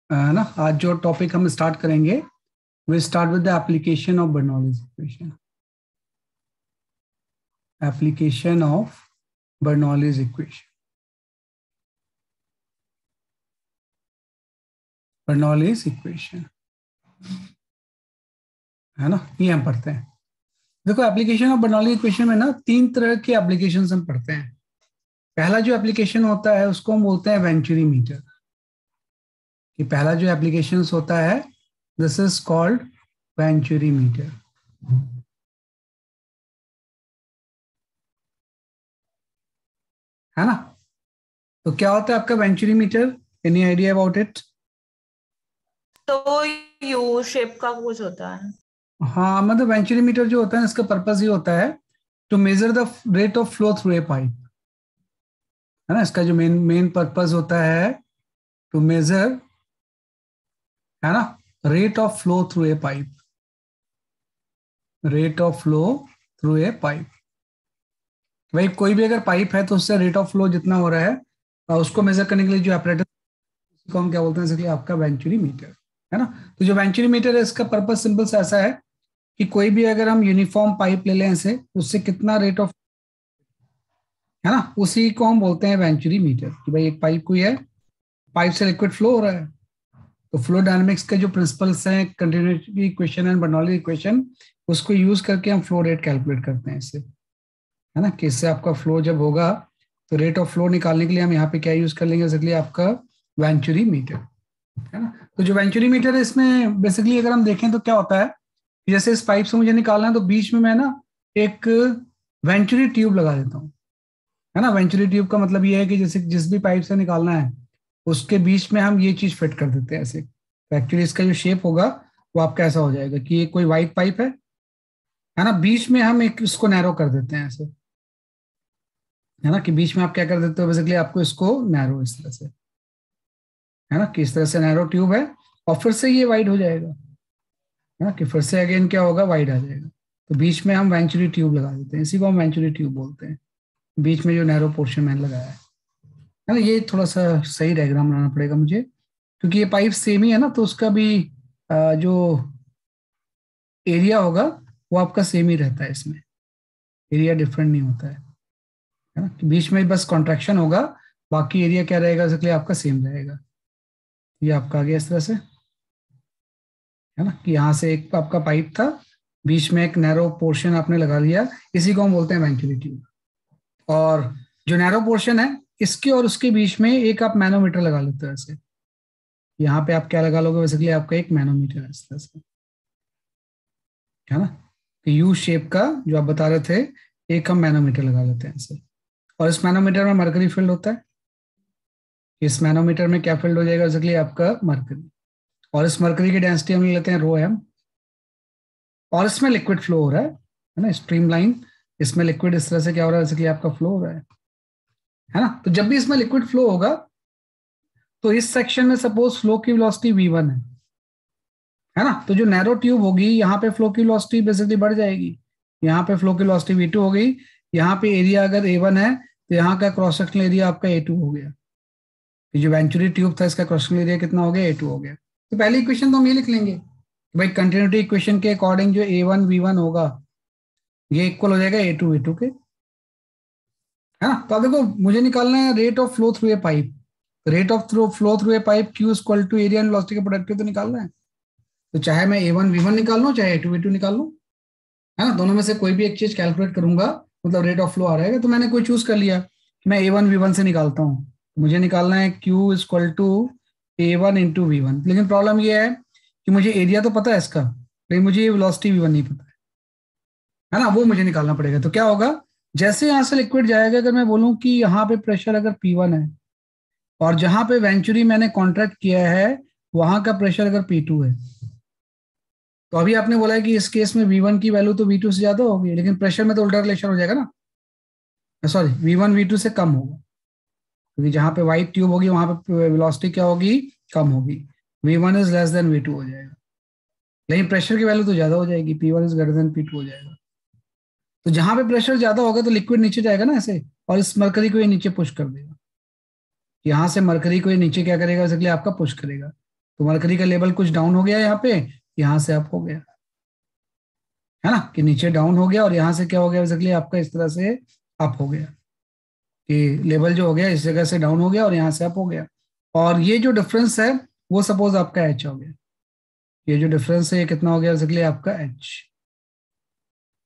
है ना। आज जो टॉपिक हम स्टार्ट करेंगे we start with the application of Bernoulli's equation. Application of Bernoulli's equation, Bernoulli's equation है ना, ये हम पढ़ते हैं। देखो, एप्लीकेशन ऑफ बर्नौली इक्वेशन में ना तीन तरह के एप्लीकेशन हम पढ़ते हैं। पहला जो एप्लीकेशन होता है उसको हम बोलते हैं वेंचुरी मीटर। कि पहला जो एप्लीकेशन होता है this is called venturi meter, है ना। तो क्या होता है आपका venturi meter? Any idea about it? तो यू शेप का कुछ होता है। हाँ, मतलब वेंचुरी मीटर जो होता है इसका पर्पस ये होता है to measure the rate of flow through a pipe, है ना। इसका जो मेन मेन पर्पस होता है टू मेजर, है ना, rate of flow through a pipe, rate of flow through a pipe. भाई कोई भी अगर पाइप है तो उससे रेट ऑफ फ्लो जितना हो रहा है उसको मेजर करने के लिए जो ऑपरेटर, उसको हम क्या बोलते हैं, इसलिए आपका वेंचुरी मीटर, है ना। तो जो वेंचुरी मीटर है इसका पर्पस सिंपल सा ऐसा है कि कोई भी अगर हम यूनिफॉर्म पाइप ले लें ऐसे, उससे कितना रेट ऑफ, है ना, उसी को हम बोलते हैं वेंचुरी मीटर। कि भाई एक पाइप कोई है, पाइप से लिक्विड फ्लो हो रहा है, तो फ्लो डायनामिक्स के जो प्रिंसिपल्स हैं, continuity equation and Bernoulli equation, उसको यूज करके हम फ्लो रेट कैलकुलेट करते हैं इससे, है ना। कि इससे आपका फ्लो जब होगा तो रेट ऑफ फ्लो निकालने के लिए हम यहाँ पे क्या यूज कर लेंगे, बेसिकली आपका वेंचुरी मीटर, है ना। तो जो वेंचुरी मीटर है इसमें बेसिकली अगर हम देखें तो क्या होता है, जैसे इस पाइप से मुझे निकालना है तो बीच में मैं ना एक वेंचुरी ट्यूब लगा देता हूँ, है ना। वेंचुरी ट्यूब का मतलब ये है कि जैसे जिस भी पाइप से निकालना है उसके बीच में हम ये चीज फिट कर देते हैं ऐसे। तो एक्चुअली इसका जो शेप होगा वो आपका ऐसा हो जाएगा कि ये कोई वाइट पाइप है ना, बीच में हम एक इसको नैरो कर देते हैं ऐसे, है ना। कि बीच में आप क्या कर देते हो, बेसिकली आपको इसको नैरो इस तरह से, है ना, कि इस तरह से नैरो ट्यूब है और फिर से ये वाइड हो जाएगा, है ना। कि फिर से अगेन क्या होगा, वाइड आ जाएगा। तो बीच में हम वेंचुरी ट्यूब लगा देते हैं, इसी को हम वेंचुरी ट्यूब बोलते हैं, बीच में जो नैरो पोर्शन मैंने लगाया है ना। ये थोड़ा सा सही डायग्राम बनाना पड़ेगा मुझे, क्योंकि ये पाइप सेम ही है ना, तो उसका भी जो एरिया होगा वो आपका सेम ही रहता है, इसमें एरिया डिफरेंट नहीं होता है ना। कि बीच में बस कॉन्ट्रैक्शन होगा, बाकी एरिया क्या रहेगा, इसलिए आपका सेम रहेगा। ये आपका आ गया इस तरह से, है ना। कि यहाँ से एक आपका पाइप था, बीच में एक नैरो पोर्शन आपने लगा लिया, इसी को हम बोलते हैं वेंचुरी ट्यूब। और जो नैरो पोर्शन है इसके और उसके बीच में एक आप मैनोमीटर लगा लेते हो ऐसे। यहाँ पे आप क्या लगा लोगे, बेसिकली आपका एक मैनोमीटर है इस तरह से, है ना। तो यू शेप का जो आप बता रहे थे, एक हम मैनोमीटर लगा लेते हैं ऐसे। और इस मैनोमीटर में मरकरी फील्ड होता है। इस मैनोमीटर में क्या फील्ड हो जाएगा, बेसिकली आपका मरकरी। और इस मरकरी की डेंसिटी हम ले लेते हैं रो एम। और इसमें लिक्विड फ्लो हो रहा है ना, स्ट्रीमलाइन। इसमें लिक्विड इस तरह से क्या हो रहा है, बेसिकली आपका फ्लो हो रहा है ना। तो जब भी इसमें लिक्विड फ्लो होगा तो इस सेक्शन में सपोज फ्लो की वेलोसिटी v1 है ना। तो जो नैरो ट्यूब होगी यहाँ पे फ्लो की वेलोसिटी बेसिकली बढ़ जाएगी, यहाँ पे फ्लो की वेलोसिटी v2 हो गई। यहाँ पे एरिया अगर a1 है तो यहाँ का क्रॉस सेक्शनल एरिया आपका a2 हो गया। तो जो वेंचुरी ट्यूब था इसका क्रॉस सेक्शनल एरिया कितना हो गया, a2 हो गया। तो पहली इक्वेशन तो हम ये लिख लेंगे कि भाई कंटिन्यूटी इक्वेशन के अकॉर्डिंग जो a1 v1 होगा ये इक्वल हो जाएगा a2 v2 के, है ना। तो अब देखो मुझे निकालना है rate of flow through a pipe. Rate of flow through a pipe Q equal to area and velocity का प्रोडक्ट तो निकालना है। तो चाहे मैं a1 v1 निकाल लूँ, चाहे a2 v2 निकाल लूँ, है ना। दोनों में से कोई भी एक चीज कैलकुलेट करूंगा, मतलब रेट ऑफ फ्लो आ रहेगा। तो मैंने कोई चूज कर लिया कि मैं a1 v1 से निकालता हूँ। मुझे निकालना है Q equal to a1 into v1। लेकिन प्रॉब्लम ये है कि मुझे एरिया तो पता है इसका, लेकिन मुझे ये वेलोसिटी v1 नहीं पता है ना। वो मुझे निकालना पड़ेगा। तो क्या होगा, जैसे यहां से लिक्विड जाएगा, अगर मैं बोलूं कि यहाँ पे प्रेशर अगर P1 है और जहां पे वेंचुरी मैंने कॉन्ट्रैक्ट किया है वहां का प्रेशर अगर P2 है, तो अभी आपने बोला है कि इस केस में V1 की वैल्यू तो V2 से ज्यादा होगी, लेकिन प्रेशर में तो उल्टा रिलेशन हो जाएगा ना। सॉरी, V1 V2 से कम होगा, क्योंकि जहां पे व्हाइट ट्यूब होगी वहां पे वेलोसिटी क्या होगी, कम होगी। V1 is less than V2 हो जाएगा, लेकिन प्रेशर की वैल्यू तो ज्यादा हो जाएगी, P1 is greater than P2 हो जाएगा। तो जहां पे प्रेशर ज्यादा होगा तो लिक्विड नीचे जाएगा ना ऐसे, और इस मरकरी को ये नीचे पुश कर देगा। यहाँ से मरकरी को ये नीचे क्या करेगा, बेसिकली आपका पुश करेगा। तो मरकरी का लेवल कुछ डाउन हो गया यहाँ पे, यहाँ से अप हो गया, है ना, कि नीचे डाउन हो गया और यहाँ से क्या हो गया बेसिकली आपका इस तरह से अप हो गया, कि लेवल जो हो गया इस जगह से डाउन हो गया और यहाँ से अप हो गया। और ये जो डिफरेंस है वो सपोज आपका एच हो गया, ये जो डिफरेंस है ये कितना हो गया बेसिकली आपका एच,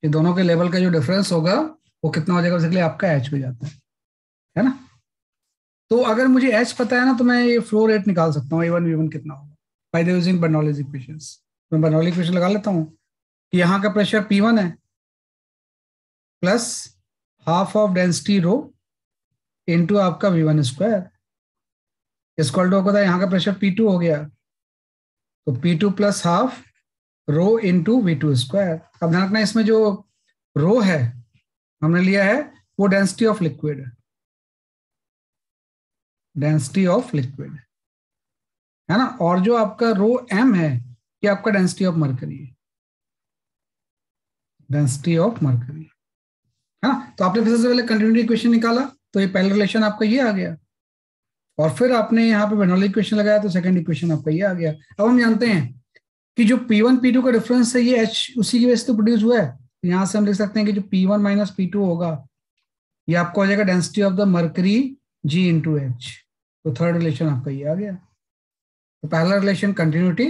ये दोनों के लेवल का जो डिफरेंस होगा वो कितना हो जाएगा बेसिकली आपका एच हो जाता है ना। तो अगर मुझे एच पता है ना तो मैं ये फ्लो रेट निकाल सकता हूँ A1 V1 कितना होगा बाय यूजिंग बर्नौलीज इक्वेशंस। मैं बर्नौली इक्वेशन लगा लेता हूँ कि यहाँ का प्रेशर P1 है plus half of density rho into आपका V1 स्क्वायर इक्वल टू होता है यहाँ का प्रेशर P2 हो गया, तो P2 प्लस हाफ रो इनटू V2 स्क्वायर। अब ध्यान रखना इसमें जो रो है हमने लिया है वो डेंसिटी ऑफ लिक्विड है, डेंसिटी ऑफ लिक्विड है ना, और जो आपका रो m है ये आपका डेंसिटी ऑफ मरकरी है, डेंसिटी ऑफ मरकरी है ना। तो आपने फिर से पहले कंटिन्यूटी इक्वेशन निकाला तो ये पहला रिलेशन आपका ये आ गया, और फिर आपने यहाँ पे बर्नौली इक्वेशन लगाया तो सेकंड इक्वेशन आपका ये आ गया। अब हम जानते हैं कि जो P1 P2 का डिफरेंस है ये H उसी की वजह से तो प्रोड्यूस हुआ है, तो यहाँ से हम लिख सकते हैं कि जो P1 माइनस P2 होगा ये आपको हो जाएगा density of the mercury G into H. तो थर्ड रिलेशन आपका ये आ गया। तो पहला रिलेशन कंटिन्यूटी,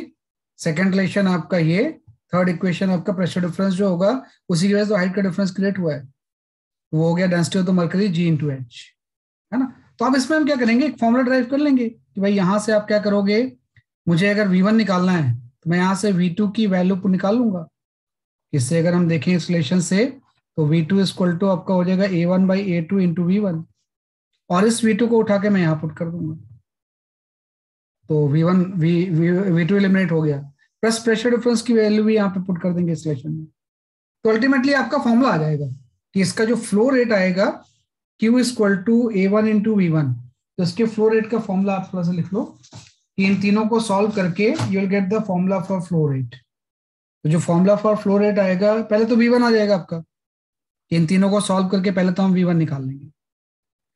सेकंड रिलेशन आपका ये, थर्ड इक्वेशन आपका प्रेशर डिफरेंस जो होगा उसी की वजह से हाइट का डिफरेंस क्रिएट हुआ है, तो वो हो गया density of the mercury G into H, है ना। तो अब इसमें हम क्या करेंगे, एक फॉर्मूला ड्राइव कर लेंगे कि भाई यहाँ से आप क्या करोगे, मुझे अगर V1 निकालना है तो मैं यहाँ से V2 की वैल्यू निकाल लूंगा। इससे अगर हम देखें इस रिलेशन से तो V2 इक्वल टू आपका हो जाएगा A1 by A2 into V1, और इस V2 को उठा के मैं यहाँ पुट कर दूंगा, तो V2 एलिमिनेट हो गया, प्लस प्रेशर डिफरेंस की वैल्यू भी यहाँ पे पुट कर देंगे इस रिलेशन में। तो अल्टीमेटली आपका फॉर्मूला आ जाएगा कि इसका जो फ्लो रेट आएगा Q equal to A1 into V1, तो इसके फ्लो रेट का फॉर्मूला आप थोड़ा सा लिख लो कि इन तीनों को सॉल्व करके you will get the formula for flow rate. तो जो फॉर्मूला फॉर फ्लो रेट आएगा पहले तो V1 आ जाएगा आपका, कि इन तीनों को सॉल्व करके पहले तो हम V1 निकाल लेंगे,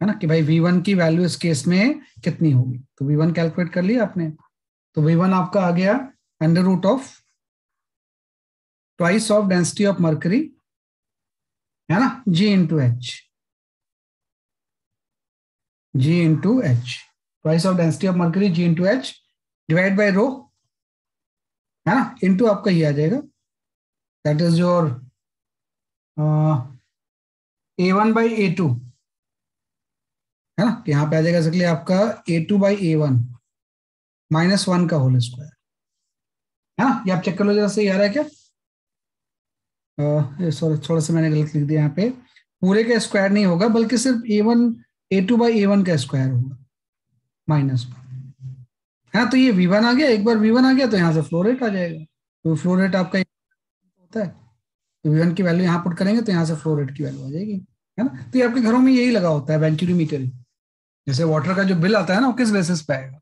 है ना, कि भाई V1 की वैल्यू इस केस में कितनी होगी। तो V1 कैलकुलेट कर लिया आपने, तो V1 आपका आ गया under root of twice of density of mercury, है ना, G into H, G into H, twice of density of mercury G into H divide by rho, है ना, इंटू आपका ये आ जाएगा that is your A1 by A2, है ना, यहाँ पे आ जाएगा इसलिए आपका A2 बाई A1 माइनस 1 का होल स्क्वायर, है ना। ये आप चेक कर लो जरा से, ये आ रहा है क्या, सॉरी थोड़ा सा मैंने गलत लिख दिया, यहाँ पे पूरे का स्क्वायर नहीं होगा बल्कि सिर्फ A2 बाई A1 का स्क्वायर होगा माइनस 1, है ना। तो ये V1 आ गया, एक बार V1 आ गया तो यहाँ से फ्लो रेट आ जाएगा, तो फ्लो रेट आपका होता है, तो V1 की वैल्यू यहाँ पुट करेंगे तो यहाँ से फ्लो रेट की वैल्यू आ जाएगी, है ना। तो ये आपके घरों में यही लगा होता है वेंचुरी मीटर, जैसे वाटर का जो बिल आता है ना वो किस बेसिस पे आएगा,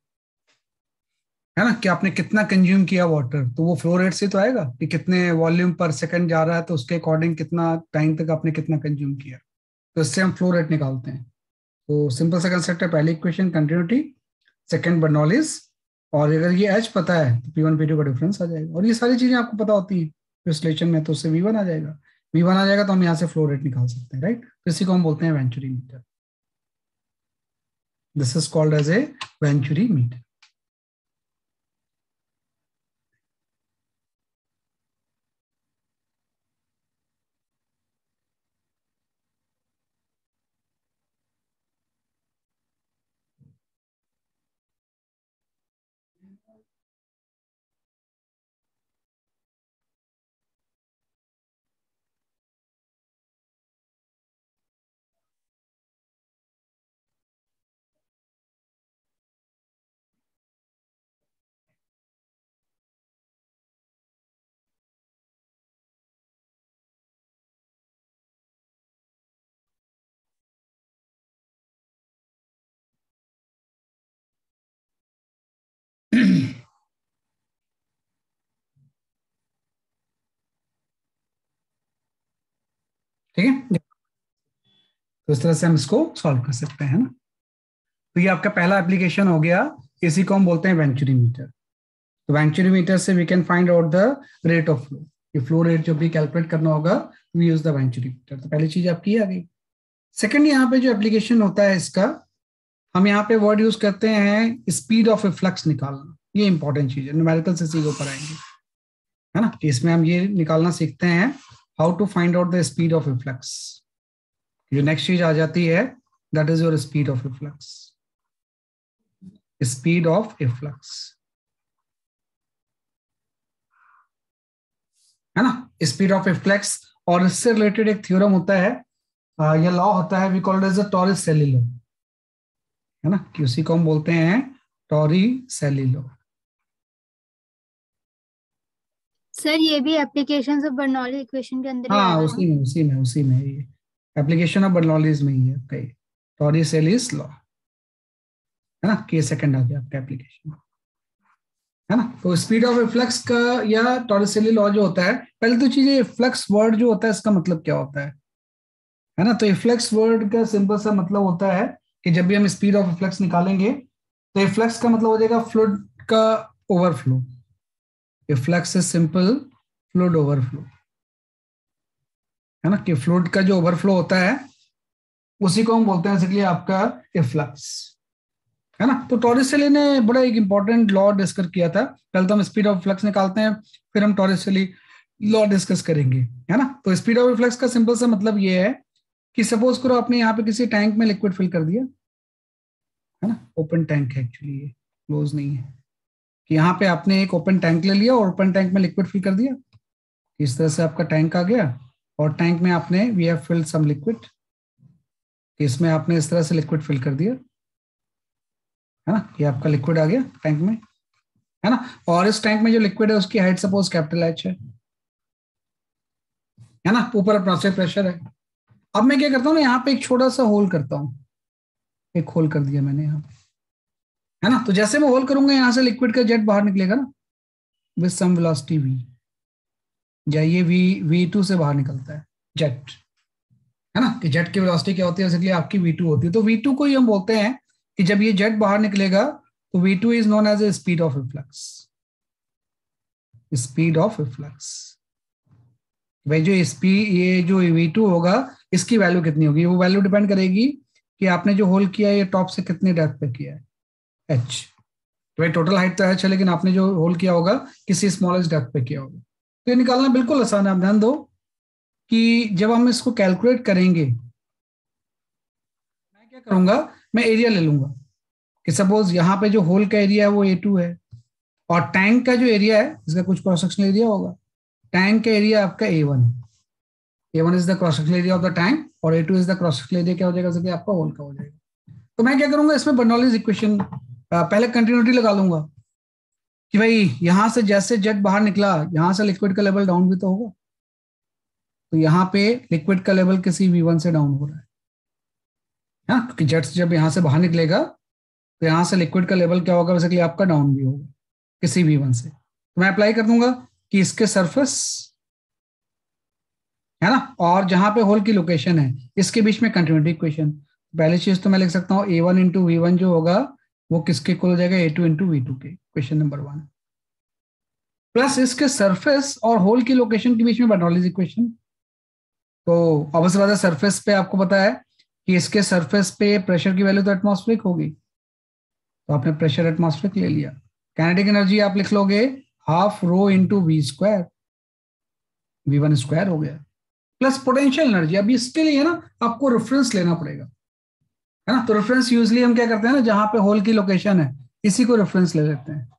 है ना, कि आपने कितना कंज्यूम किया वाटर, तो वो फ्लो रेट से तो आएगा कि कितने वॉल्यूम पर सेकंड जा रहा है, तो उसके अकॉर्डिंग कितना टाइम तक आपने कितना कंज्यूम किया, तो इससे हम फ्लो रेट निकालते हैं। तो सिंपल सा कंसेप्ट है, पहली इक्वेशन कंटिन्यूटी, सेकंड बर्नौलीज, और अगर ये एच पता है तो P1 P2 का डिफरेंस आ जाएगा, और ये सारी चीजें आपको पता होती हैं डिस्टिलेशन में, तो उससे V1 आ जाएगा, V1 आ जाएगा तो हम यहाँ से फ्लो रेट निकाल सकते हैं, राइट। तो इसी को हम बोलते हैं venturi meter, this is called as a venturi meter. ठीक है, तो इस तरह से हम इसको सॉल्व कर सकते हैं ना। तो ये आपका पहला एप्लीकेशन हो गया, इसी को हम बोलते हैं वेंचुरी मीटर। तो वेंचुरीमीटर से we can find out the rate of flow, ये फ्लो रेट जो भी कैलकुलेट करना होगा वी यूज द वेंचुरीमीटर। तो पहली चीज आपकी आ गई। सेकंड, यहाँ पे जो एप्लीकेशन होता है इसका, हम यहाँ पे वर्ड यूज करते हैं स्पीड ऑफ ए फ्लक्स निकालना। ये इंपॉर्टेंट चीज है, न्यूमेरिकल से सीखो पर आएंगे, है ना। इसमें हम ये निकालना सीखते हैं how to find out the speed of a flux. जो नेक्स्ट चीज आ जाती है that is your speed of a flux, speed of a flux, है ना, स्पीड ऑफ ए फ्लक्स। और इससे रिलेटेड एक थ्योरम होता है, यह लॉ होता है, we call it as the Torricelli law, है ना, कि उसी को हम बोलते हैं टॉरिस-सेली लॉ। सर ये भी एप्लीकेशन ऑफ बर्नौली इक्वेशन के अंदर ही हाँ, आएगा उसी में ये एप्लीकेशन ऑफ बर्नौलीज में ही है आपका ये टॉरिस-सेलीज लॉ, है ना, कि सेकंड आ गया आपका एप्लीकेशन, है ना। तो स्पीड ऑफ ए फ्लक्स का या टॉरिस-सेली लॉ जो होता है, पहले तो चीजें फ्लक्स वर्ड जो होता है इसका मतलब क्या होता है ना। तो फ्लक्स वर्ड का सिंपल सा मतलब होता है कि जब भी हम स्पीड ऑफ फ्लक्स निकालेंगे तो फ्लक्स का मतलब हो जाएगा फ्लूइड का overflow. Flux is simple fluid overflow, है ना, कि फ्लूइड का जो ओवरफ्लो होता है उसी को हम बोलते हैं बेसिकली आपका फ्लक्स, है ना। तो टॉरिस-सेली ने बड़ा एक इंपॉर्टेंट लॉ डिस्कस किया था। पहले तो हम स्पीड ऑफ फ्लक्स निकालते हैं, फिर हम टॉरिस-सेली लॉ डिस्कस करेंगे, है ना। तो स्पीड ऑफ फ्लक्स का सिंपल सा मतलब ये है कि सपोज करो आपने यहाँ पे किसी टैंक में लिक्विड फिल कर दिया, है ना, ओपन टैंक है एक्चुअली, ये क्लोज नहीं है, कि यहाँ पे आपने एक ओपन टैंक ले लिया और ओपन टैंक में लिक्विड फिल कर दिया। इस तरह से आपका टैंक आ गया और टैंक में आपने we have filled some liquid, इसमें आपने इस तरह से लिक्विड फिल कर दिया, है ना, ये आपका लिक्विड आ गया टैंक में, है ना। और इस टैंक में जो लिक्विड है उसकी हाइट सपोज कैपिटल एच है ना, ऊपर एटमॉस्फेरिक प्रेशर है। अब मैं क्या करता हूँ ना, यहाँ पे एक छोटा सा होल करता हूँ, एक होल कर दिया मैंने यहाँ, है ना। तो जैसे मैं होल करूंगा यहाँ से लिक्विड का जेट बाहर निकलेगा ना विद सम वेलोसिटी v, या ये v2 से बाहर निकलता है जेट, है ना, कि जेट की वेलोसिटी क्या होती है, इसलिए आपकी v2 होती है। तो v2 को ही हम बोलते हैं कि जब ये जेट बाहर निकलेगा तो v2 is known as a speed of a flux, speed of a flux. भाई जो स्पीड, ये जो v2 होगा इसकी वैल्यू कितनी होगी, वो वैल्यू डिपेंड करेगी कि आपने जो होल किया है ये टॉप से कितनी डेप्थ पे किया है, h। तो भाई टोटल हाइट तो h है, लेकिन आपने जो होल किया होगा किसी स्मॉलेस्ट डेप्थ पे किया होगा। तो ये निकालना बिल्कुल आसान है। आप ध्यान दो कि जब हम इसको कैलकुलेट करेंगे, मैं क्या करूंगा, मैं एरिया ले लूंगा कि सपोज यहाँ पे जो होल का एरिया है वो A2 है, और टैंक का जो एरिया है इसका कुछ क्रॉस सेक्शनल एरिया होगा, टैंक का एरिया आपका A1, A1 is the cross sectional area of the tank और A2 is the cross sectional area क्या हो जाएगा, जैसे आपका होल का हो जाएगा। तो मैं क्या करूंगा, इसमें बर्नौलीज इक्वेशन पहले कंटिन्यूटी लगा लूंगा कि भाई यहां से जैसे जेट बाहर निकला यहां से लिक्विड का लेवल डाउन भी तो होगा, तो यहाँ पे लिक्विड का लेवल किसी V1 से डाउन हो रहा है, हाँ, क्योंकि जेट जब यहाँ से बाहर निकलेगा तो यहाँ से लिक्विड का लेवल क्या होगा, बेसिकली आपका डाउन भी होगा किसी V1 से। तो मैं अप्लाई कर दूंगा कि इसके सरफेस, है ना, और जहां पे होल की लोकेशन है इसके बीच में कंटिन्यूटी इक्वेशन। पहली चीज तो मैं लिख सकता हूँ A1 इंटू V1 जो होगा वो किसके इक्वल हो जाएगा, A2 इंटू V2 के, क्वेश्चन नंबर 1, प्लस इसके सरफेस और होल की लोकेशन के बीच में बर्नौलीज इक्वेशन। तो ऑब्वियसली बात है, सरफेस पे आपको पता है कि इसके सरफेस पे प्रेशर की वैल्यू तो एटमॉस्फेरिक होगी, तो आपने प्रेशर एटमॉस्फेरिक ले लिया। काइनेटिक एनर्जी आप लिख लोगे half rho into V square, V1 square हो गया, प्लस पोटेंशियल एनर्जी। अब इसके लिए ना आपको रेफरेंस लेना पड़ेगा, है ना। तो रेफरेंस यूजली हम क्या करते हैं ना, जहां पे होल की लोकेशन है इसी को रेफरेंस ले लेते हैं,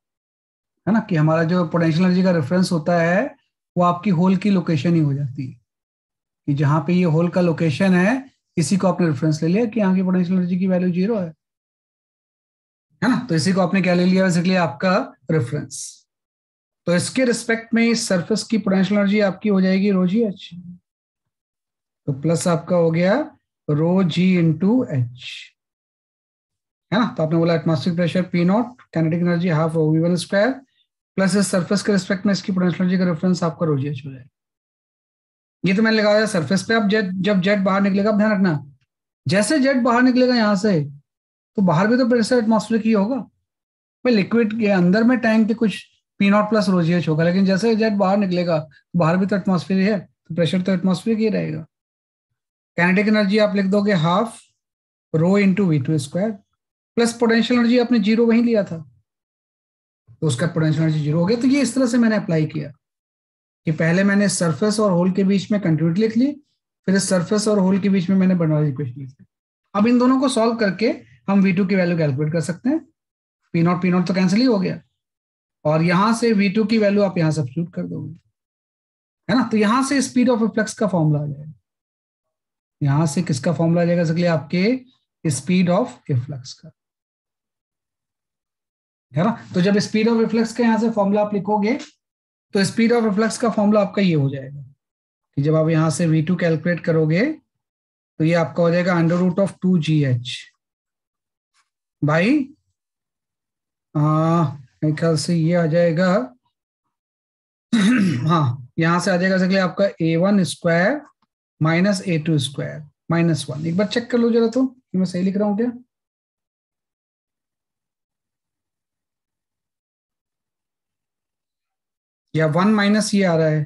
है ना, कि हमारा जो पोटेंशियल एनर्जी का रेफरेंस होता है वो आपकी होल की लोकेशन ही हो जाती है, कि जहां पे ये होल का लोकेशन है इसी को आपने रेफरेंस ले लिया कि यहाँ की पोटेंशियल एनर्जी की वैल्यू 0 है ना। तो इसी को आपने क्या ले लिया, बेसिकली आपका रेफरेंस। तो इसके रिस्पेक्ट में इस सरफेस की पोटेंशियल एनर्जी आपकी हो जाएगी रो जी एच, तो प्लस आपका हो गया रो जी इंटू एच, है ना। तो आपने बोला atmospheric pressure P not, kinetic energy half rho V1 square, plus इस सरफेस के रिस्पेक्ट में इसकी पोटेंशियल एनर्जी का रेफरेंस आपका रो जी एच हो जाएगा। ये तो मैंने लगाया सरफेस पे। अब जब जेट बाहर निकलेगा, ध्यान रखना, जैसे जेट बाहर निकलेगा यहाँ से तो बाहर भी तो प्रेशर एटमॉस्फेरिक ही होगा। भाई लिक्विड के अंदर में टैंक के कुछ पी नॉट प्लस रो जी एच होगा, लेकिन जैसे जेट बाहर निकलेगा बाहर भी तो एटमॉस्फेयर है, तो प्रेशर तो एटमॉस्फेयर ही रहेगा। काइनेटिक एनर्जी आप लिख दोगे half rho into V two square, plus potential energy आपने जीरो वहीं लिया था, तो उसका पोटेंशियल एनर्जी जीरो हो गया। तो ये इस तरह से मैंने अप्लाई किया कि पहले मैंने सरफेस और होल के बीच में कंटिन्यूटी लिख ली, फिर इस सरफेस और होल के बीच में मैंने बर्नौली इक्वेशन लिख ली। अब इन दोनों को सॉल्व करके हम V2 की वैल्यू कैलकुलेट कर सकते हैं। पी नॉट तो कैंसिल ही हो गया, और यहां से V2 की वैल्यू आप यहां सब्स्टिट्यूट कर दोगे, है ना। तो यहां से स्पीड ऑफ रिफ्लेक्स का फॉर्मूला आ जाएगा, यहां से किसका फॉर्मूला आ जाएगा इसके आपके स्पीड ऑफ रिफ्लेक्स का, है ना। तो जब स्पीड ऑफ रिफ्लेक्स का यहां से फॉर्मूला आप लिखोगे तो स्पीड ऑफ रिफ्लेक्स का फॉर्मूला आपका ये हो जाएगा कि जब आप यहां से V2 कैलकुलेट करोगे तो ये आपका हो जाएगा √2GH बाई, मेरे ख्याल से ये आ जाएगा हाँ, यहां से आ जाएगा इसके आपका A1 square minus A2 square -1। एक बार चेक कर लो जरा तो कि मैं सही लिख रहा हूं क्या। या 1 माइनस ये आ रहा है,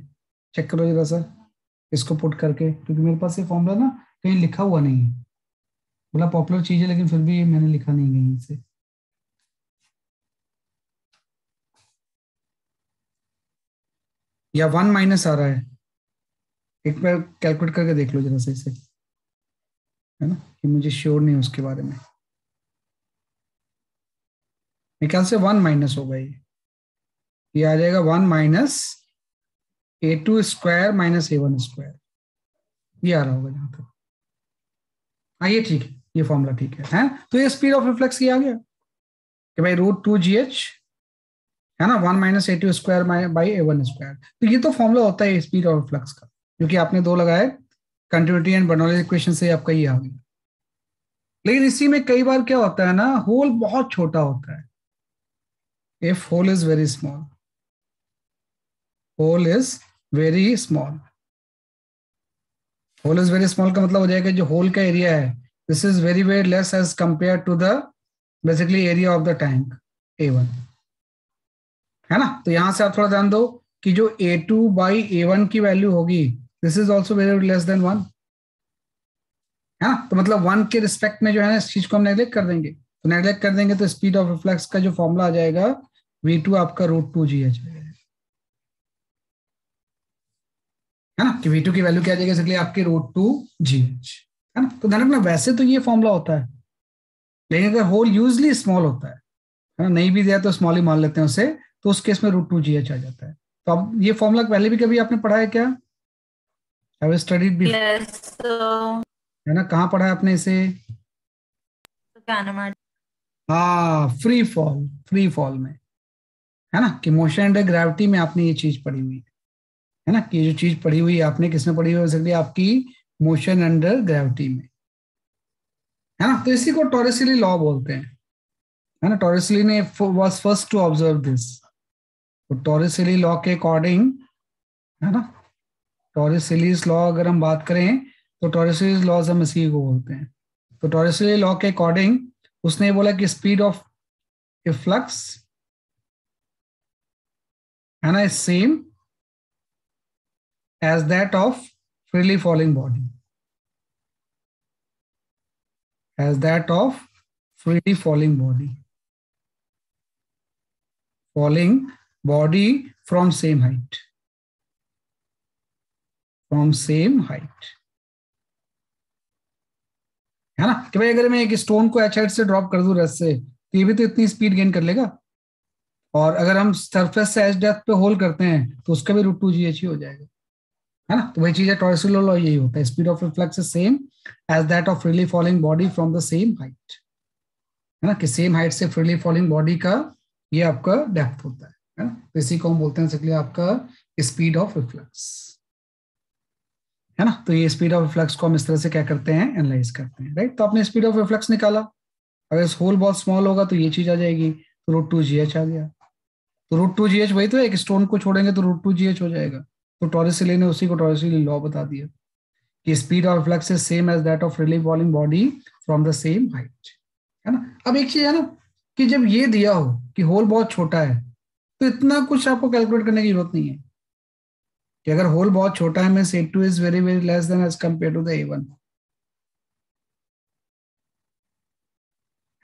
चेक करो जरा सा इसको पुट करके, क्योंकि मेरे पास ये फॉर्मूला ना कहीं लिखा हुआ नहीं है, बोला पॉपुलर चीज है लेकिन फिर भी मैंने लिखा नहीं कहीं से। या 1 माइनस आ रहा है, एक बार कैलकुलेट करके देख लो जरा सही से, है ना, कि मुझे श्योर नहीं उसके बारे में। मेरे ख्याल से 1 माइनस होगा ये आ जाएगा 1 minus A2 square minus A1 square, ये आ रहा होगा जहां तक। हाँ ये ठीक है, ये फॉर्मूला ठीक है। तो ये स्पीड ऑफ रिफ्लेक्स ये आ गया कि भाई √2GH, है ना, 1 minus A2 square by A1 square. तो ये तो फॉर्मूला होता है स्पीड ऑफ रिफ्लेक्स का, क्योंकि आपने दो लगाए कंटिन्यूटी एंड बर्नौली इक्वेशन से आपका ये आ गया। लेकिन इसी में कई बार क्या होता है ना, होल बहुत छोटा होता है। If hole is very small, hole is very small, hole is very small का मतलब हो जाएगा जो होल का एरिया है this is very very less as compare to the basically area of the tank A1, है ना। तो यहां से आप थोड़ा ध्यान दो कि जो A2 बाई A1 की वैल्यू होगी this is also very less then 1, है ना। तो मतलब 1 के रिस्पेक्ट में जो है ना इस चीज को हम नेग्लेक्ट कर देंगे, तो नेग्लेक्ट कर देंगे तो स्पीड ऑफ रिफ्लेक्स का जो फॉर्मूला आ जाएगा V2 आपका √2GH है ना, कि V2 की वैल्यू क्या आ जाएगी इसके लिए आपके √2GH, है ना। तो ध्यान रखना वैसे तो ये फॉर्मूला होता है, लेकिन अगर होल यूजली स्मॉल होता है ना, नहीं भी दिया तो स्मॉल ही मान लेते हैं उसे, तो उस केस में √2GH आ जाता है। तो अब ये फॉर्मूला पहले भी कभी आपने पढ़ा है क्या, हैव स्टडीड बिफोर, यस है ना, कहाँ पढ़ा है आपने इसे। हाँ फ्री फॉल में, है ना, कि मोशन अंडर ग्रेविटी में आपने ये चीज पढ़ी हुई है ना, कि ये जो चीज पढ़ी हुई है आपने किसमें पढ़ी हुई है, आपकी मोशन अंडर ग्रेविटी में, है ना। तो इसी को टॉरिसली लॉ बोलते हैं, है ना। टॉरिसली ने was first to observe this. तो टॉरिसली लॉ के अकॉर्डिंग, है ना, टॉरिसलीज लॉ अगर हम बात करें तो टॉरिसलीज लॉज हम इसी को बोलते हैं। तो टॉरिसली लॉ के अकॉर्डिंग उसने बोला कि स्पीड ऑफ फ्लक्स, है ना, is same as that of freely falling body, as that of freely falling body from same height, है ना। कि भाई अगर मैं एक स्टोन को एच हाइट से ड्रॉप कर दूं रस से, तो ये भी तो इतनी स्पीड गेन कर लेगा, और अगर हम सरफेस से एच डेप्थ पे होल करते हैं तो उसका भी √2GH ही हो जाएगा, है ना। तो वही चीज है, टॉरिसली लॉ यही होता है, speed of reflex is same as that of freely falling body from the same height, है ना, कि सेम हाइट से फ्रीली फॉलिंग बॉडी का ये आपका डेप्थ होता है ना। तो इसी को हम बोलते हैं इसलिए आपका स्पीड ऑफ रिफ्लेक्स, है ना। तो ये स्पीड ऑफ रिफ्लेक्स को हम इस तरह से क्या करते हैं, एनालाइज करते हैं, राइट। तो आपने स्पीड ऑफ रिफ्लेक्स निकाला, अगर इस होल बहुत स्मॉल होगा तो ये चीज आ जाएगी, तो √2GH आ गया। तो √2GH वही तो एक स्टोन को छोड़ेंगे तो √2GH हो जाएगा। तो टॉरिसली ने उसी को टॉरिसली लॉ बता दिया कि speed of reflex is same as that of freely falling body from the same height, है ना। अब एक चीज है ना कि जब ये दिया हो कि होल बहुत छोटा है तो इतना कुछ आपको कैलकुलेट करने की जरूरत नहीं है कि अगर होल बहुत छोटा है means A2 is very very less than as compare to the A1,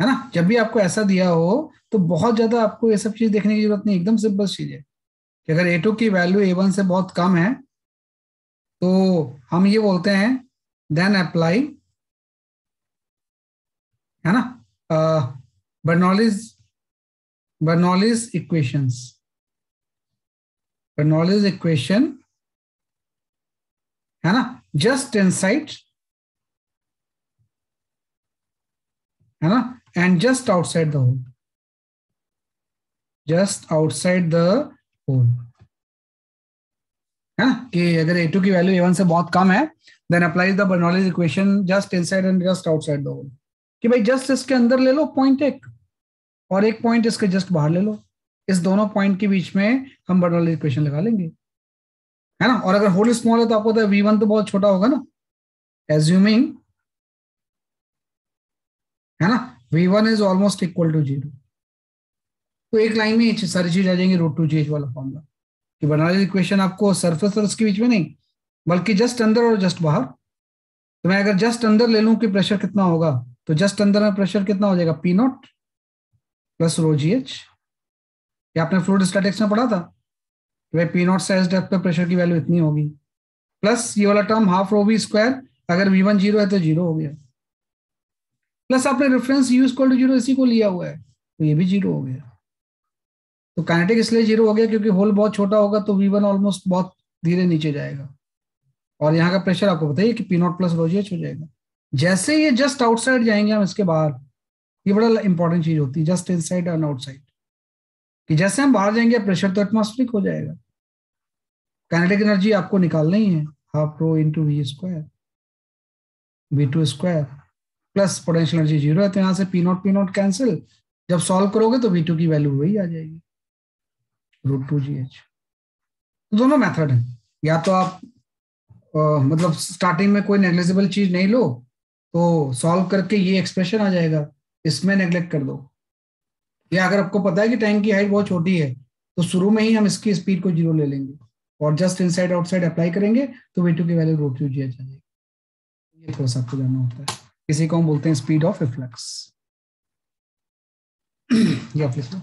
है ना। जब भी आपको ऐसा दिया हो तो बहुत ज्यादा आपको ये सब चीज देखने की जरूरत नहीं, एकदम सिंपल चीज है कि अगर A2 की वैल्यू A1 से बहुत कम है तो हम ये बोलते हैं देन अप्लाई, है ना, Bernoulli's Bernoulli's equations, Bernoulli's equation, है ना, जस्ट इनसाइड, है ना, and just outside the hole, just outside the hole, है ना, कि अगर A2 की वैल्यू A1 से बहुत कम है then apply the Bernoulli's equation just inside and just outside the hole, कि भाई जस्ट इसके अंदर ले लो पॉइंट एक और एक पॉइंट इसके जस्ट बाहर ले लो, इस दोनों पॉइंट के बीच में हम बर्नौलीज इक्वेशन लगा लेंगे, है ना। और अगर होल स्मॉल है तो आपको पता है V1 तो बहुत छोटा होगा ना, एज्यूमिंग, है ना, V1 is almost equal to 0, तो एक लाइन में ये सारी चीज आ जाएंगी √2GH वाला फॉर्मूला, कि बर्नौलीज इक्वेशन आपको सरफेस और उसके बीच में नहीं बल्कि जस्ट अंदर और जस्ट बाहर। तो मैं अगर जस्ट अंदर ले लूं कि प्रेशर कितना होगा, तो जस्ट अंदर में प्रेशर कितना हो जाएगा P0 प्लस ρGH, ये आपने फ्लूइड स्टैटिक्स में पढ़ा था कि भाई P0 से एस डेप्थ पे प्रेशर की वैल्यू इतनी होगी, प्लस ये वाला टर्म हाफ ρV स्क्वायर, अगर V1 0 है तो 0 हो गया, प्लस आपने रेफरेंस U इक्वल टू 0 इसी को लिया हुआ है तो ये भी 0 हो गया। तो काइनेटिक इसलिए 0 हो गया क्योंकि होल बहुत छोटा होगा तो V1 ऑलमोस्ट बहुत धीरे नीचे जाएगा, और यहाँ का प्रेशर आपको बताइए कि P0 प्लस ρGH हो जाएगा। जैसे ये जस्ट आउटसाइड जाएंगे हम इसके बाहर, ये बड़ा इंपॉर्टेंट चीज होती है जस्ट इनसाइड एंड आउटसाइड, कि जैसे हम बाहर जाएंगे प्रेशर तो एटमॉस्फेरिक हो जाएगा, काइनेटिक एनर्जी आपको निकालना ही है half rho into V square V2 square, plus potential energy 0 है तो यहाँ से P0 कैंसिल, जब सॉल्व करोगे तो V2 की वैल्यू वही आ जाएगी √2GH। तो दोनों मेथड है, या तो आप मतलब स्टार्टिंग में कोई नेग्लिजिबल चीज नहीं लो तो सॉल्व करके ये एक्सप्रेशन आ जाएगा, इसमें नेग्लेक्ट कर दो, या अगर आपको पता है कि टैंक की हाइट बहुत छोटी है तो शुरू में ही हम इसकी स्पीड को 0 ले लेंगे और जस्ट इनसाइड आउटसाइड अप्लाई करेंगे तो V2 की वैल्यू √2GH आ जाएगी। ये थोड़ा सा आपको जानना होता है, इसी को हम बोलते हैं स्पीड ऑफ रिफ्लक्स। या प्लीज